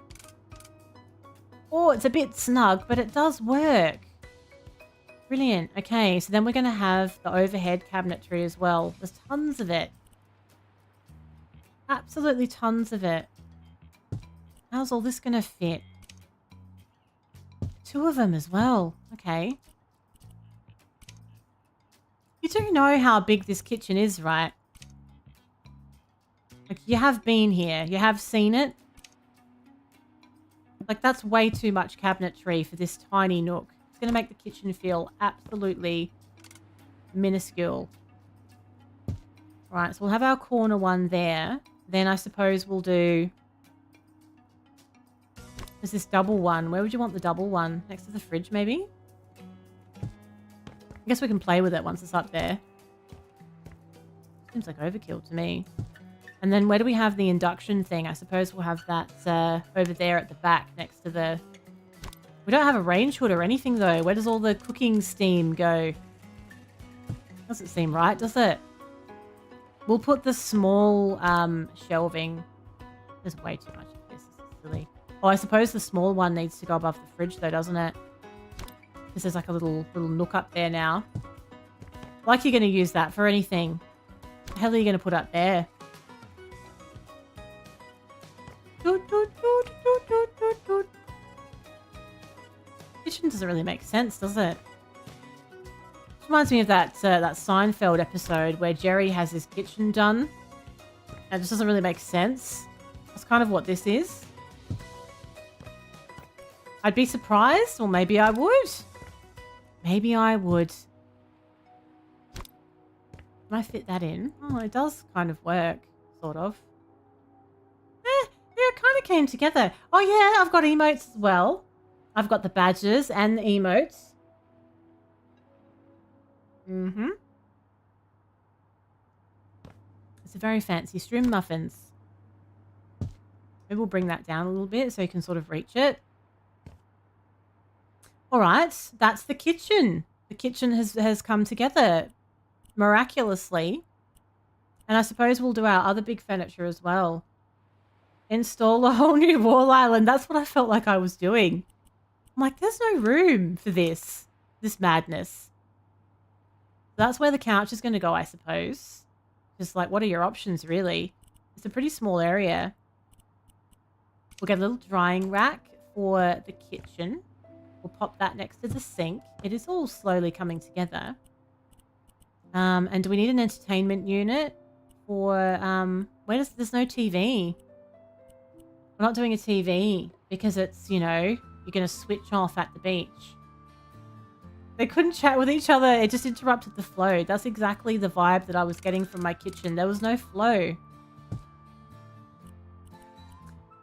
Oh, it's a bit snug, but it does work. Brilliant. Okay, so then we're going to have the overhead cabinetry as well. There's tons of it. Absolutely tons of it. How's all this going to fit? 2 of them as well. Okay. You do know how big this kitchen is, right? Like, you have been here. You have seen it. Like, that's way too much cabinetry for this tiny nook. It's going to make the kitchen feel absolutely minuscule. Right, so we'll have our corner one there. Then I suppose we'll do... There's this double one. Where would you want the double one? Next to the fridge, maybe? I guess we can play with it once it's up there. Seems like overkill to me. And then where do we have the induction thing? I suppose we'll have that over there at the back next to the... We don't have a range hood or anything though. Where does all the cooking steam go? Doesn't seem right, does it? We'll put the small shelving. There's way too much of this. This is silly. Oh, I suppose the small one needs to go above the fridge though, doesn't it? Because there's like a little nook up there now. Like you're going to use that for anything. What the hell are you going to put up there? Kitchen doesn't really make sense, does it? It reminds me of that Seinfeld episode where Jerry has his kitchen done. And it just doesn't really make sense. That's kind of what this is. I'd be surprised, or maybe I would. Maybe I would. Can I fit that in? Oh, it does kind of work, sort of. Yeah, it kind of came together. Oh yeah, I've got emotes as well. I've got the badges and the emotes. Mm-hmm. It's a very fancy stream muffins. Maybe we'll bring that down a little bit so you can sort of reach it. All right, that's the kitchen. The kitchen has come together miraculously. And I suppose we'll do our other big furniture as well. Install a whole new wall island. That's what I felt like I was doing. I'm like, there's no room for this madness. That's where the couch is going to go, I suppose. Just like, what are your options, really? It's a pretty small area. We'll get a little drying rack for the kitchen. We'll pop that next to the sink. It is all slowly coming together. And do we need an entertainment unit for, there's no TV. We're not doing a TV because it's, you know, you're going to switch off at the beach. They couldn't chat with each other. It just interrupted the flow. That's exactly the vibe that I was getting from my kitchen. There was no flow.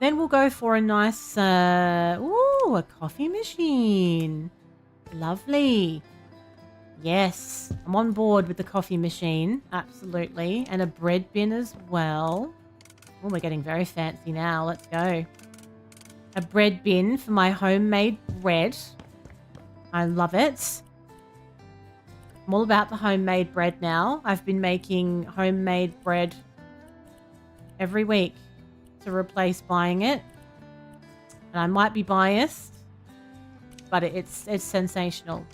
Then we'll go for a nice, a coffee machine. Lovely. Yes, I'm on board with the coffee machine. Absolutely. And a bread bin as well. Oh, we're getting very fancy now. Let's go. A bread bin for my homemade bread. I love it. I'm all about the homemade bread now. I've been making homemade bread every week to replace buying it. And I might be biased, but it's sensational.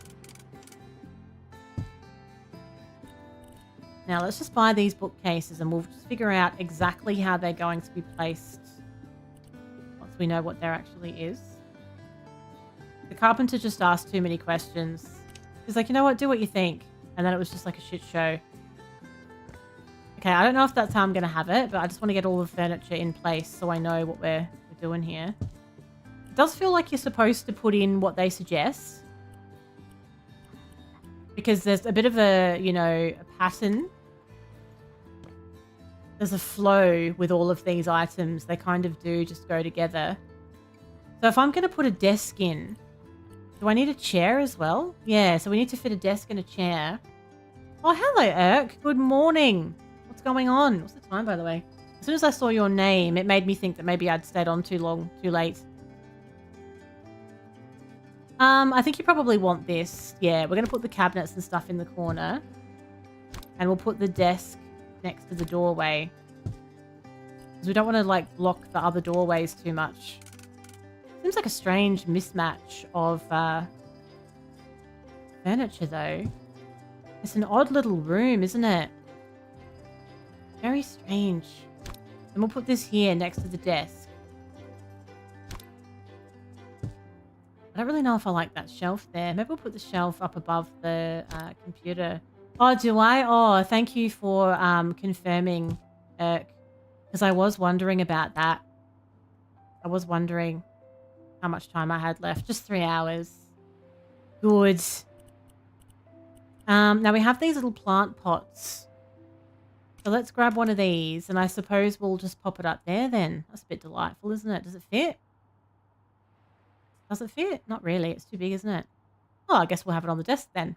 Now let's just buy these bookcases and we'll just figure out exactly how they're going to be placed once we know what there actually is. The carpenter just asked too many questions. He's like, you know what, do what you think. And then it was just like a shit show. Okay, I don't know if that's how I'm going to have it, but I just want to get all the furniture in place so I know what we're doing here. It does feel like you're supposed to put in what they suggest. Because there's a bit of a, you know, a pattern. There's a flow with all of these items. They kind of do just go together. So if I'm going to put a desk in, do I need a chair as well? Yeah, so we need to fit a desk and a chair. Oh, hello, Irk. Good morning. What's going on? What's the time, by the way? As soon as I saw your name, it made me think that maybe I'd stayed on too late. I think you probably want this. Yeah, we're going to put the cabinets and stuff in the corner. And we'll put the desk next to the doorway. Because we don't want to, like, block the other doorways too much. Seems like a strange mismatch of furniture, though. It's an odd little room, isn't it? Very strange. And we'll put this here next to the desk. I don't really know if I like that shelf there. Maybe we'll put the shelf up above the computer. Oh, do I? Oh, thank you for confirming, Irk. Because I was wondering about that. I was wondering how much time I had left. Just 3 hours. Good. Now we have these little plant pots. So let's grab one of these. And I suppose we'll just pop it up there then. That's a bit delightful, isn't it? Does it fit? Does it fit? Not really. It's too big, isn't it? Oh, I guess we'll have it on the desk then.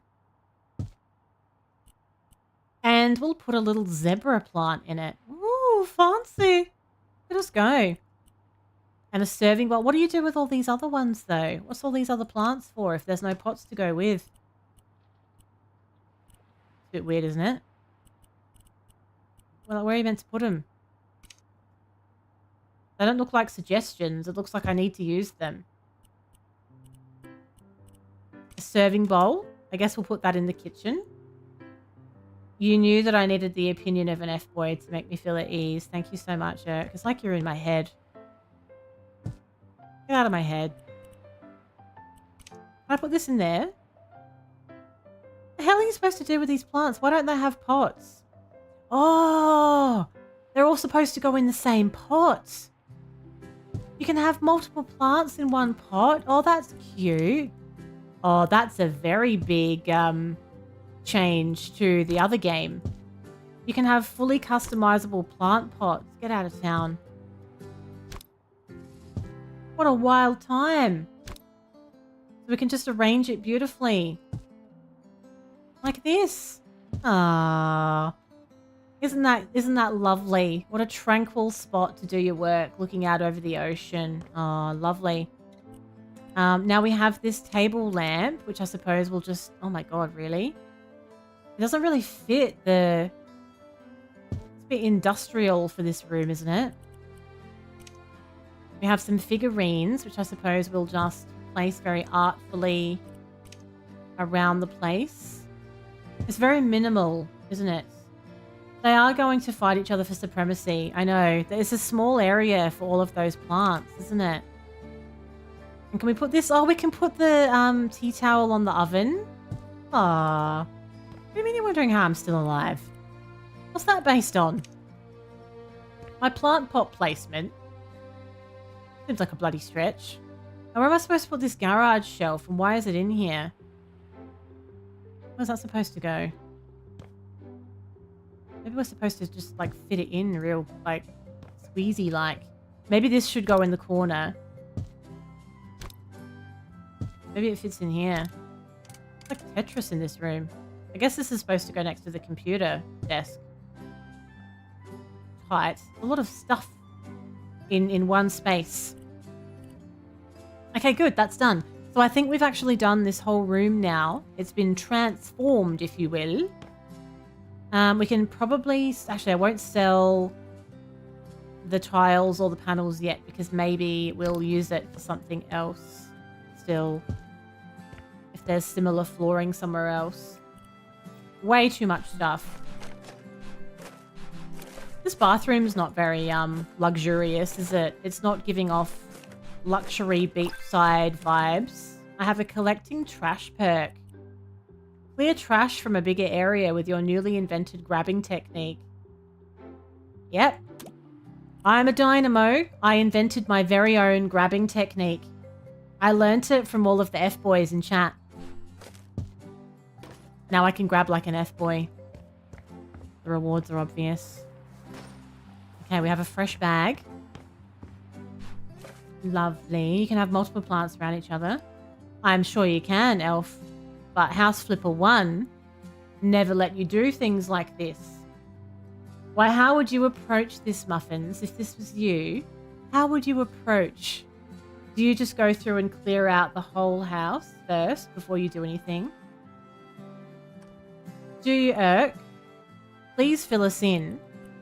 And we'll put a little zebra plant in it. Ooh, fancy. Let us go. And a serving bowl. What do you do with all these other ones, though? What's all these other plants for if there's no pots to go with? It's a bit weird, isn't it? Well, where are you meant to put them? They don't look like suggestions. It looks like I need to use them. A serving bowl. I guess we'll put that in the kitchen. You knew that I needed the opinion of an F-boy to make me feel at ease. Thank you so much, Irk. It's like you're in my head. Get out of my head. Can I put this in there? The hell are you supposed to do with these plants? Why don't they have pots? Oh, they're all supposed to go in the same pot. You can have multiple plants in one pot. Oh, that's cute. Oh, that's a very big change to the other game. You can have fully customizable plant pots. Get out of town. What a wild time. So we can just arrange it beautifully. Like this. Ah, isn't that lovely? What a tranquil spot to do your work, looking out over the ocean. Oh, lovely. Now we have this table lamp, which I suppose will just... Oh my god, really? It doesn't really fit the... It's a bit industrial for this room, isn't it? We have some figurines, which I suppose we'll just place very artfully around the place. It's very minimal, isn't it? They are going to fight each other for supremacy. I know. There's a small area for all of those plants, isn't it? And can we put this... Oh, we can put the tea towel on the oven. Aww. What do you mean you're wondering how I'm still alive? What's that based on? My plant pot placement. Seems like a bloody stretch. Now, where am I supposed to put this garage shelf? And why is it in here? Where's that supposed to go? Maybe we're supposed to just, like, fit it in real, like, squeezy-like. Maybe this should go in the corner. Maybe it fits in here. It's like Tetris in this room. I guess this is supposed to go next to the computer desk. Tight. A lot of stuff in one space. Okay, good. That's done. So I think we've actually done this whole room now. It's been transformed, if you will. We can probably... Actually, I won't sell the tiles or the panels yet because maybe we'll use it for something else still. If there's similar flooring somewhere else. Way too much stuff. This bathroom is not very luxurious, is it? It's not giving off luxury beachside vibes. I have a collecting trash perk. Clear trash from a bigger area with your newly invented grabbing technique. Yep. I'm a dynamo. I invented my very own grabbing technique. I learnt it from all of the F-boys in chat. Now I can grab like an F-boy. The rewards are obvious. Okay, we have a fresh bag. Lovely. You can have multiple plants around each other. I'm sure you can, Elf. But House Flipper 1 never let you do things like this. Why, how would you approach this, Muffins? If this was you, how would you approach? Do you just go through and clear out the whole house first before you do anything? Do you, Irk? Please fill us in.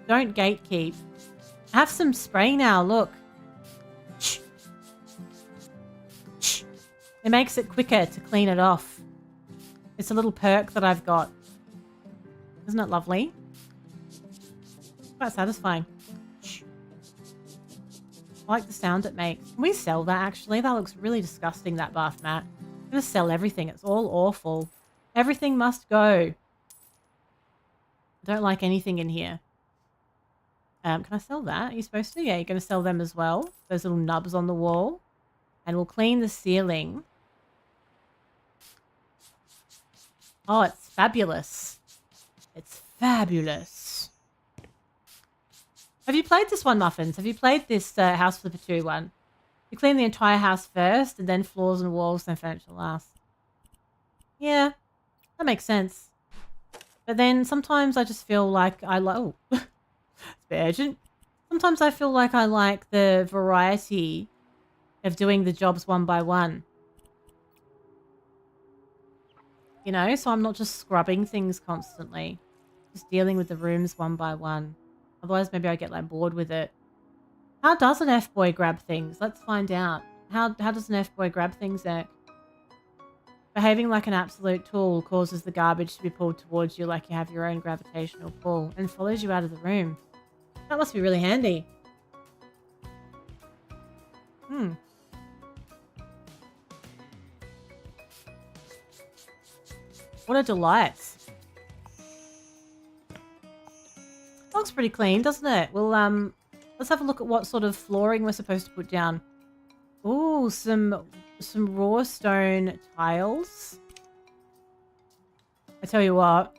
Don't gatekeep. Have some spray now, look. Shh. Shh. It makes it quicker to clean it off. It's a little perk that I've got. Isn't it lovely? Quite satisfying. Shh. I like the sound it makes. Can we sell that, actually? That looks really disgusting, that bath mat. I'm going to sell everything. It's all awful. Everything must go. I don't like anything in here. Can I sell that? Are you supposed to? Yeah, you're going to sell them as well. Those little nubs on the wall. And we'll clean the ceiling. Oh, it's fabulous. It's fabulous. Have you played this one, Muffins? Have you played this House Flipper 2 one? You clean the entire house first, and then floors and walls, then furniture last. Yeah, that makes sense. But then sometimes I just feel like I like... Oh, it's a bit urgent. Sometimes I feel like I like the variety of doing the jobs one by one. You know, so I'm not just scrubbing things constantly. Just dealing with the rooms one by one. Otherwise, maybe I get like bored with it. How does an F-boy grab things? Let's find out. How does an F-boy grab things, Eric? Behaving like an absolute tool causes the garbage to be pulled towards you like you have your own gravitational pull and follows you out of the room. That must be really handy. What a delight. Looks pretty clean, doesn't it? Well, let's have a look at what sort of flooring we're supposed to put down. Ooh, some raw stone tiles. I tell you what,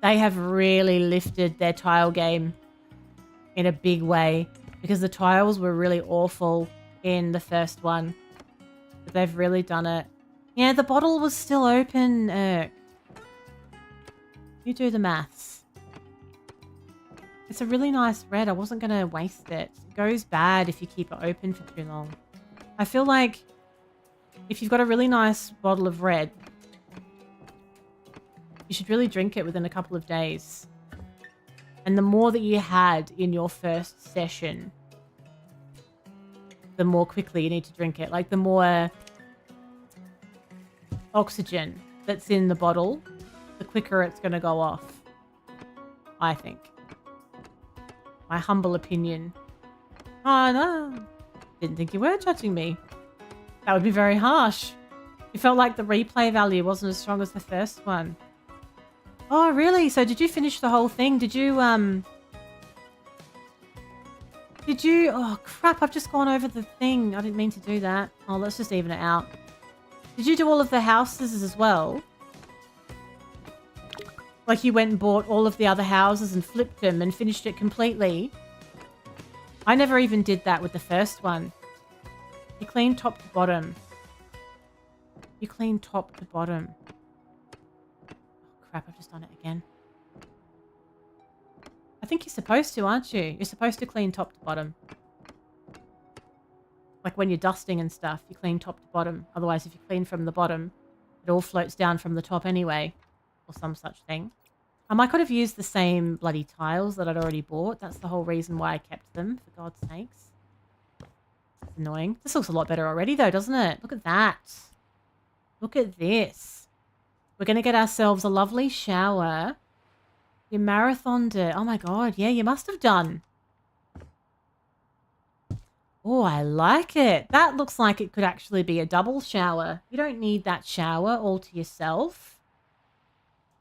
they have really lifted their tile game in a big way because the tiles were really awful in the first one. But they've really done it. Yeah, the bottle was still open, Irk. You do the maths. It's a really nice red. I wasn't going to waste it. It goes bad if you keep it open for too long. I feel like if you've got a really nice bottle of red, you should really drink it within a couple of days. And the more that you had in your first session, the more quickly you need to drink it. Like the more oxygen that's in the bottle, the quicker it's going to go off. I think. My humble opinion. Oh, no. Didn't think you were judging me. That would be very harsh. You felt like the replay value wasn't as strong as the first one. Oh, really? So did you finish the whole thing? Did you... Oh, crap. I've just gone over the thing. I didn't mean to do that. Oh, let's just even it out. Did you do all of the houses as well? Like you went and bought all of the other houses and flipped them and finished it completely? I never even did that with the first one. You clean top to bottom. You clean top to bottom. Oh, crap, I've just done it again. I think you're supposed to, aren't you? You're supposed to clean top to bottom. Like when you're dusting and stuff, you clean top to bottom. Otherwise, if you clean from the bottom, it all floats down from the top anyway, or some such thing. I could have used the same bloody tiles that I'd already bought. That's the whole reason why I kept them, for God's sakes. It's annoying. This looks a lot better already, though, doesn't it? Look at that. Look at this. We're going to get ourselves a lovely shower. You marathoned it. Oh, my God. Yeah, you must have done. Oh, I like it. That looks like it could actually be a double shower. You don't need that shower all to yourself.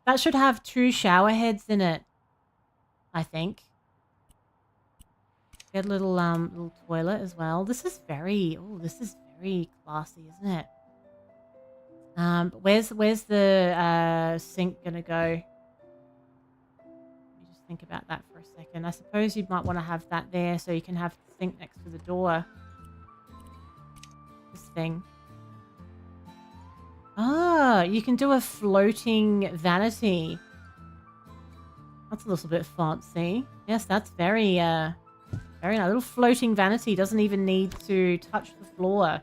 That should have 2 shower heads in it, I think. Get a little toilet as well. This is very classy, isn't it? But where's the sink gonna go? Let me just think about that for a second. I suppose you might want to have that there so you can have the sink next to the door. This thing. Ah, you can do a floating vanity. That's a little bit fancy. Yes, that's very nice. A little floating vanity. Doesn't even need to touch the floor.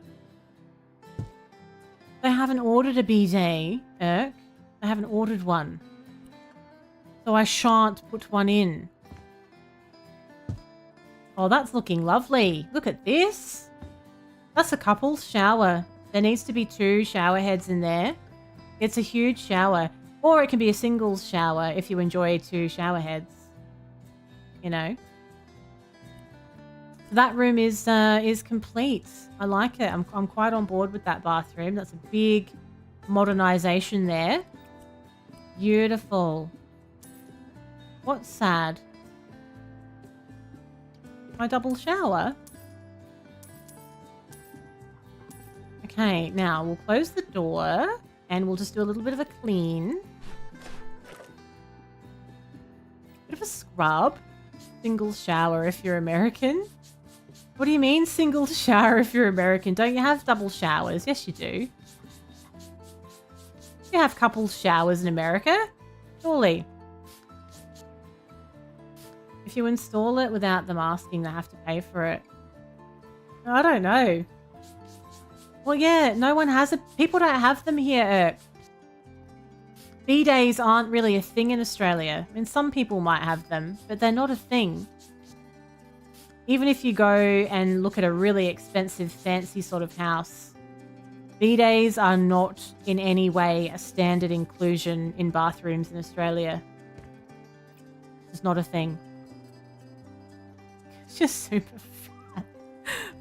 They haven't ordered a bidet, Irk. They haven't ordered one. So I shan't put one in. Oh, that's looking lovely. Look at this. That's a couple's shower. There needs to be 2 shower heads in there. It's a huge shower. Or it can be a singles shower if you enjoy 2 shower heads. You know. So that room is complete. I like it. I'm quite on board with that bathroom. That's a big modernization there. Beautiful. What's sad? My double shower? Okay, now we'll close the door and we'll just do a little bit of a clean. Bit of a scrub. Single shower if you're American. What do you mean single shower if you're American? Don't you have double showers? Yes, you do. You have couple showers in America. Surely. If you install it without them asking, they have to pay for it. I don't know. Well, yeah, no one has it. People don't have them here. Bidets aren't really a thing in Australia. I mean, some people might have them, but they're not a thing. Even if you go and look at a really expensive, fancy sort of house, bidets are not in any way a standard inclusion in bathrooms in Australia. It's not a thing. It's just super fat.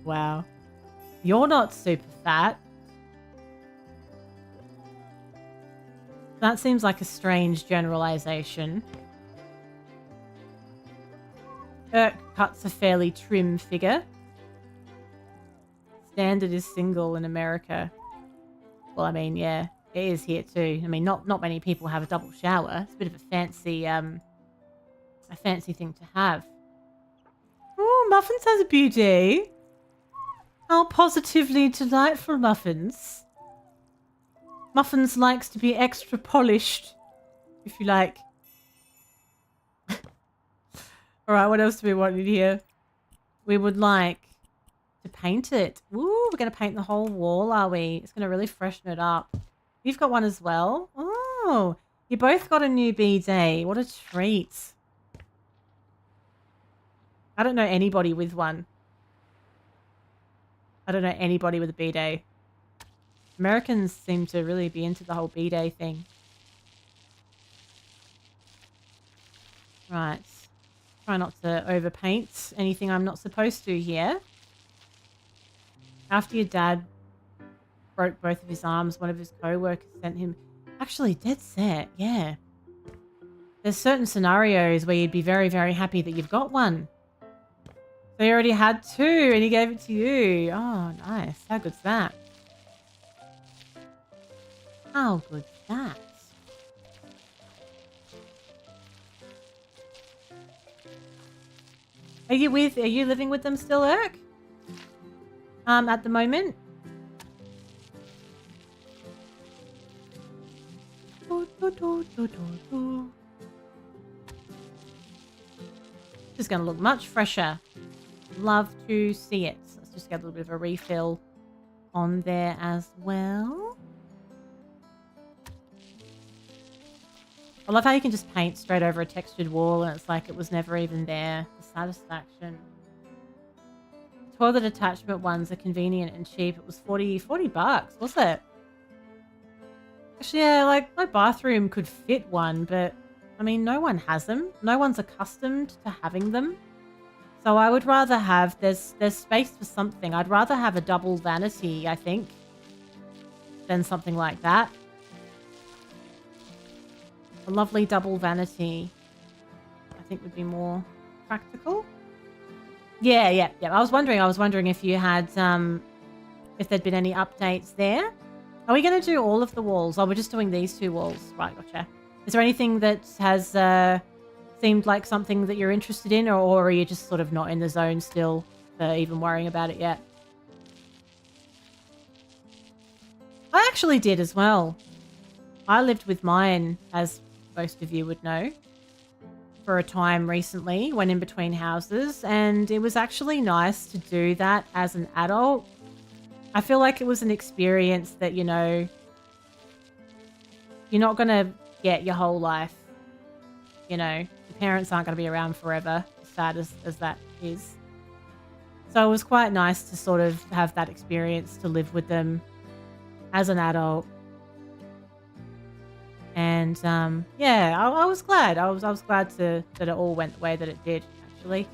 Wow. You're not super fat. That seems like a strange generalization. Irk cuts a fairly trim figure. Standard is single in America. Well, I mean, yeah, it is here too. I mean, not many people have a double shower. It's a bit of a fancy thing to have. Oh, Muffins has a beauty. How positively delightful, Muffins. Muffins likes to be extra polished, if you like. Alright, what else do we want in here? We would like to paint it. Ooh, we're going to paint the whole wall, are we? It's going to really freshen it up. You've got one as well? Oh, you both got a new bidet. What a treat. I don't know anybody with one. I don't know anybody with a bidet. Americans seem to really be into the whole bidet thing. Right. Try not to overpaint anything I'm not supposed to here. After your dad broke both of his arms, one of his co-workers sent him... Actually, dead set, yeah. There's certain scenarios where you'd be very, very happy that you've got one. So he already had 2 and he gave it to you. Oh, nice. How good's that? How good's that? Are you living with them still, Irk? At the moment? Just gonna look much fresher. Love to see it. Let's just get a little bit of a refill on there as well. I love how you can just paint straight over a textured wall and it's like it was never even there. The satisfaction. Toilet attachment ones are convenient and cheap. It was 40 bucks, was it? Actually, yeah, like my bathroom could fit one, but I mean, no one has them. No one's accustomed to having them. So I would rather have, there's space for something. I'd rather have a double vanity, I think, than something like that. A lovely double vanity, I think, would be more practical. Yeah. I was wondering if you had, if there'd been any updates there. Are we going to do all of the walls? Oh, we're just doing these 2 walls. Right, gotcha. Is there anything that has seemed like something that you're interested in, or are you just sort of not in the zone still for even worrying about it yet? I actually did as well. I lived with mine, as most of you would know, for a time recently, went in between houses, and it was actually nice to do that as an adult. I feel like it was an experience that, you know, you're not going to get your whole life. You know, your parents aren't going to be around forever, as sad as that is. So it was quite nice to sort of have that experience to live with them as an adult. And yeah, I was glad. I was glad that it all went the way that it did, actually.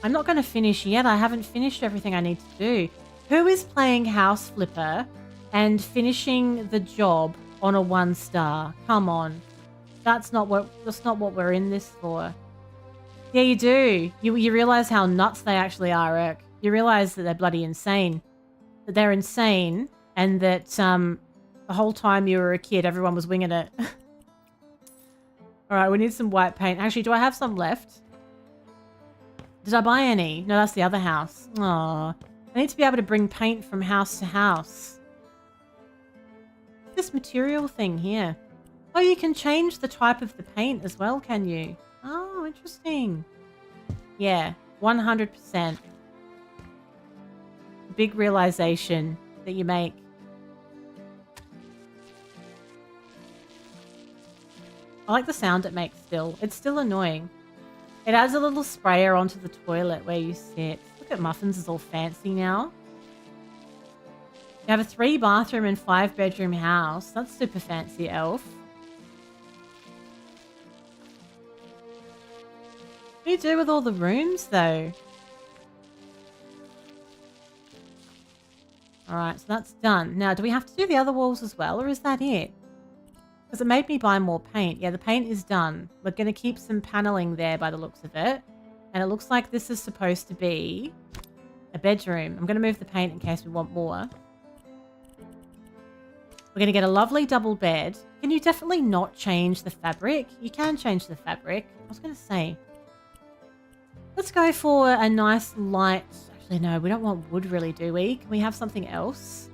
I'm not going to finish yet. I haven't finished everything I need to do. Who is playing House Flipper and finishing the job on a 1-star? Come on. That's not what we're in this for. Yeah, you do. You realize how nuts they actually are, Eric. You realize that they're bloody insane. That they're insane, and that the whole time you were a kid, everyone was winging it. All right, we need some white paint. Actually, do I have some left? Did I buy any? No, that's the other house. Aww. I need to be able to bring paint from house to house. This material thing here. Oh, you can change the type of the paint as well, can you? Oh, interesting. Yeah, 100%. Big realization that you make. I like the sound it makes still. It's still annoying. It adds a little sprayer onto the toilet where you sit. Look at Muffins is all fancy now. You have a 3-bathroom and 5-bedroom house. That's super fancy, Elf. What do you do with all the rooms, though? Alright, so that's done. Now, do we have to do the other walls as well, or is that it? Because it made me buy more paint. Yeah, the paint is done. We're going to keep some paneling there by the looks of it. And it looks like this is supposed to be a bedroom. I'm going to move the paint in case we want more. We're going to get a lovely double bed. Can you definitely not change the fabric? You can change the fabric. I was going to say. Let's go for a nice light... Actually, no, we don't want wood really, do we? Can we have something else?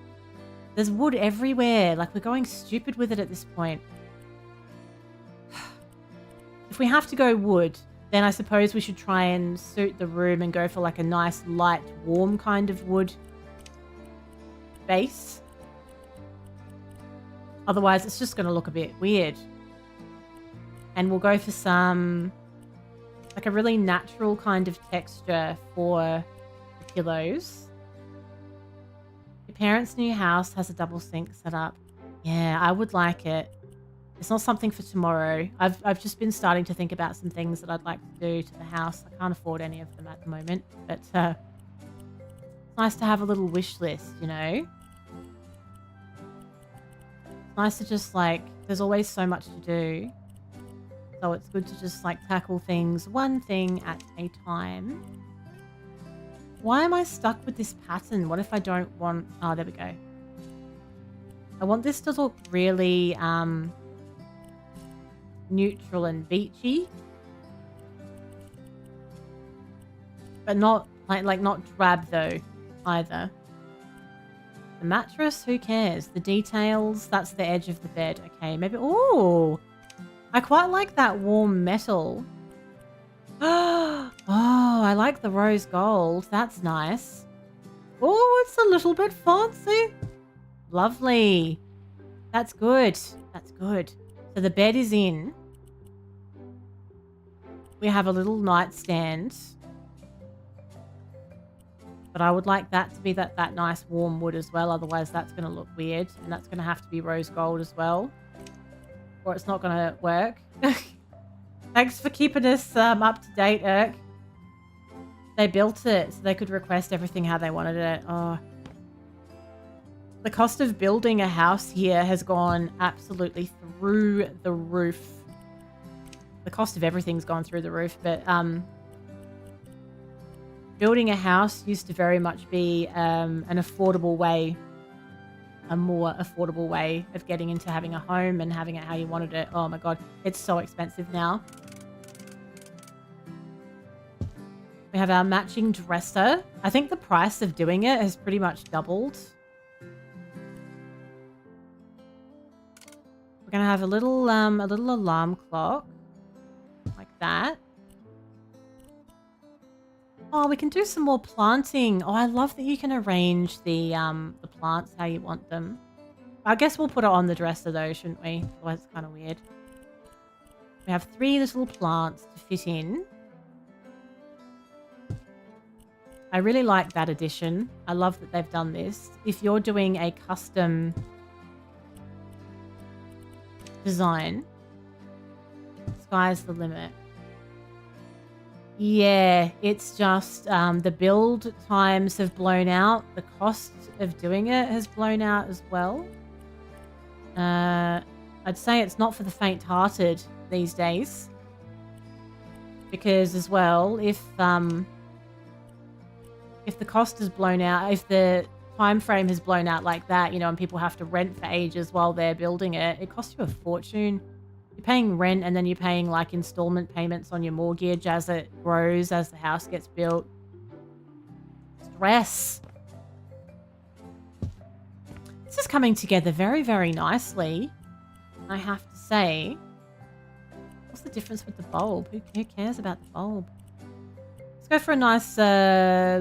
There's wood everywhere. Like, we're going stupid with it at this point. If we have to go wood, then I suppose we should try and suit the room and go for like a nice, light, warm kind of wood base. Otherwise, it's just going to look a bit weird. And we'll go for some... like a really natural kind of texture for the pillows. Your parents' new house has a double sink set up. Yeah, I would like it. It's not something for tomorrow. I've just been starting to think about some things that I'd like to do to the house. I can't afford any of them at the moment, but it's nice to have a little wish list, you know? It's nice to just like, there's always so much to do. So it's good to just like tackle things one thing at a time. Why am I stuck with this pattern? What if I don't want... Oh, there we go. I want this to look really neutral and beachy. But not like not drab though either. The mattress, who cares? The details, that's the edge of the bed. Okay, maybe... Oh! I quite like that warm metal. Oh, I like the rose gold. That's nice. Oh, it's a little bit fancy. Lovely. That's good. That's good. So the bed is in. We have a little nightstand. But I would like that to be that nice warm wood as well. Otherwise, that's going to look weird. And that's going to have to be rose gold as well. Or it's not going to work. Thanks for keeping us up to date, Irk. They built it so they could request everything how they wanted it. Oh. The cost of building a house here has gone absolutely through the roof. The cost of everything's gone through the roof, but building a house used to very much be an affordable way, a more affordable way of getting into having a home and having it how you wanted it. Oh my god, it's so expensive now. We have our matching dresser. I think the price of doing it has pretty much doubled. We're gonna have a little alarm clock like that. Oh, we can do some more planting. Oh, I love that you can arrange the plants how you want them. I guess we'll put it on the dresser though, shouldn't we? Otherwise it's kind of weird. We have 3 little plants to fit in. I really like that addition. I love that they've done this. If you're doing a custom design, sky's the limit. Yeah, it's just the build times have blown out. The cost of doing it has blown out as well. I'd say it's not for the faint-hearted these days. Because as well, if the cost is blown out, if the time frame has blown out like that, you know, and people have to rent for ages while they're building it, it costs you a fortune. You're paying rent and then you're paying like installment payments on your mortgage as it grows, as the house gets built. Stress. This is coming together very, very nicely, I have to say. What's the difference with the bulb? Who cares about the bulb? Let's go for a nice, a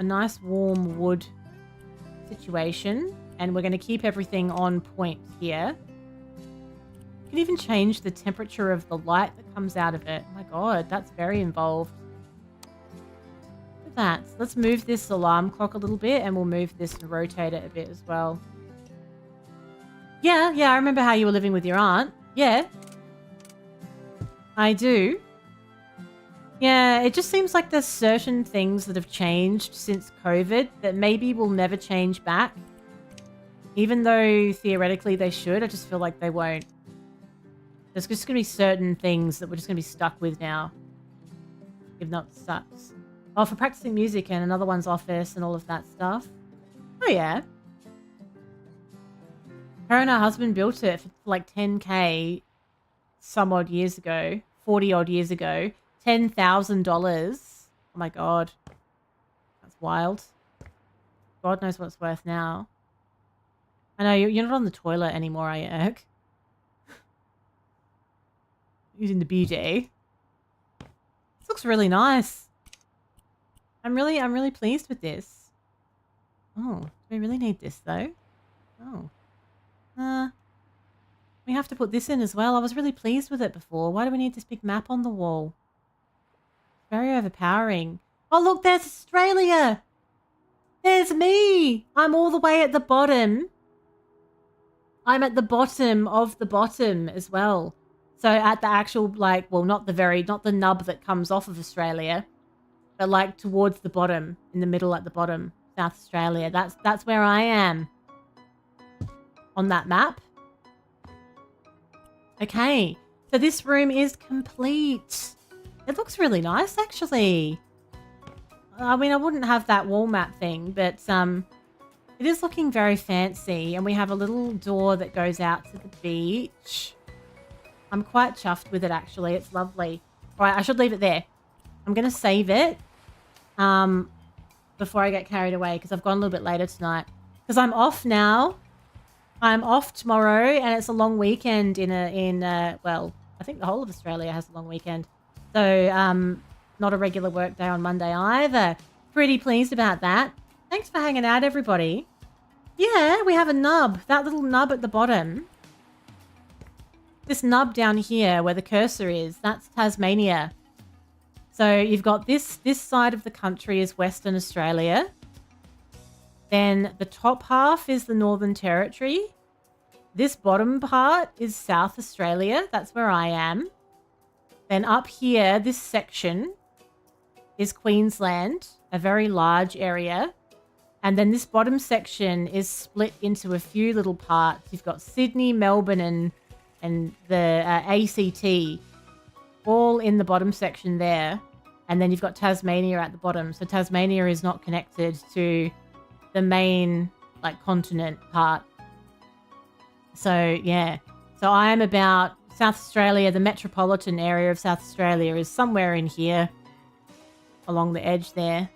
nice warm wood situation. And we're going to keep everything on point here. You can even change the temperature of the light that comes out of it. Oh my god, that's very involved. Look at that. So let's move this alarm clock a little bit and we'll move this and rotate it a bit as well. Yeah, I remember how you were living with your aunt. Yeah. I do. Yeah, it just seems like there's certain things that have changed since COVID that maybe will never change back. Even though theoretically they should, I just feel like they won't. There's just going to be certain things that we're just going to be stuck with now. If not sucks. Oh, for practicing music and another one's office and all of that stuff. Oh, yeah. Her and her husband built it for like 10K some odd years ago. 40 odd years ago. $10,000. Oh my god. That's wild. God knows what it's worth now. I know, you're not on the toilet anymore, are you, Irk? Using the bidet. This looks really nice. I'm really pleased with this. Oh, do we really need this though? Oh. We have to put this in as well. I was really pleased with it before. Why do we need this big map on the wall? Very overpowering. Oh, look, there's Australia. There's me. I'm all the way at the bottom. I'm at the bottom of the bottom as well. So at the actual, like, well, not the nub that comes off of Australia, but like towards the bottom, in the middle at the bottom, South Australia. That's where I am on that map. Okay, so this room is complete. It looks really nice, actually. I mean, I wouldn't have that wall map thing, but it is looking very fancy. And we have a little door that goes out to the beach. I'm quite chuffed with it, actually. It's lovely. All right, I should leave it there. I'm going to save it before I get carried away because I've gone a little bit later tonight. Because I'm off now. I'm off tomorrow, and it's a long weekend well, I think the whole of Australia has a long weekend. So Not a regular work day on Monday either. Pretty pleased about that. Thanks for hanging out, everybody. Yeah, we have a nub. That little nub at the bottom. This nub down here where the cursor is, that's Tasmania. So you've got this side of the country is Western Australia. Then the top half is the Northern Territory. This bottom part is South Australia. That's where I am. Then up here, this section is Queensland, a very large area. And then this bottom section is split into a few little parts. You've got Sydney, Melbourne, and the ACT all in the bottom section there. And then you've got Tasmania at the bottom. So Tasmania is not connected to the main continent part. So yeah. So I am about South Australia. The metropolitan area of South Australia is somewhere in here along the edge there.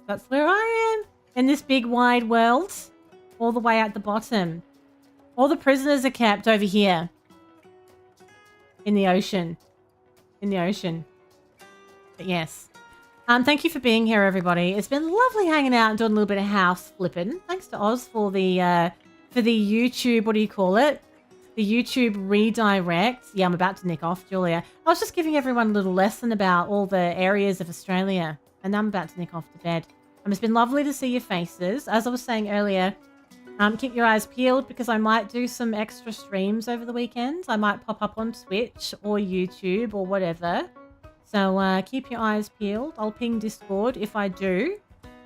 That's where I am in this big wide world, all the way at the bottom. All the prisoners are kept over here in the ocean. But yes. Thank you for being here, everybody. It's been lovely hanging out and doing a little bit of house flipping. Thanks to Oz for the YouTube, what do you call it? The YouTube redirect. Yeah, I'm about to nick off, Julia. I was just giving everyone a little lesson about all the areas of Australia. And now I'm about to nick off to bed. It's been lovely to see your faces. As I was saying earlier, keep your eyes peeled because I might do some extra streams over the weekend. I might pop up on Twitch or YouTube or whatever. So keep your eyes peeled. I'll ping Discord if I do.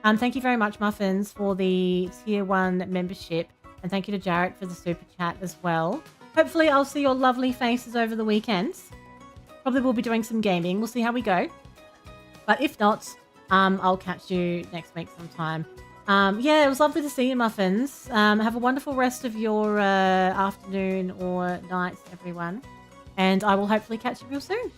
Thank you very much, Muffins, for the Tier 1 membership. And thank you to Jarek for the super chat as well. Hopefully I'll see your lovely faces over the weekend. Probably will be doing some gaming. We'll see how we go. But if not, I'll catch you next week sometime. Yeah, it was lovely to see you, Muffins. Have a wonderful rest of your afternoon or night, everyone. And I will hopefully catch you real soon.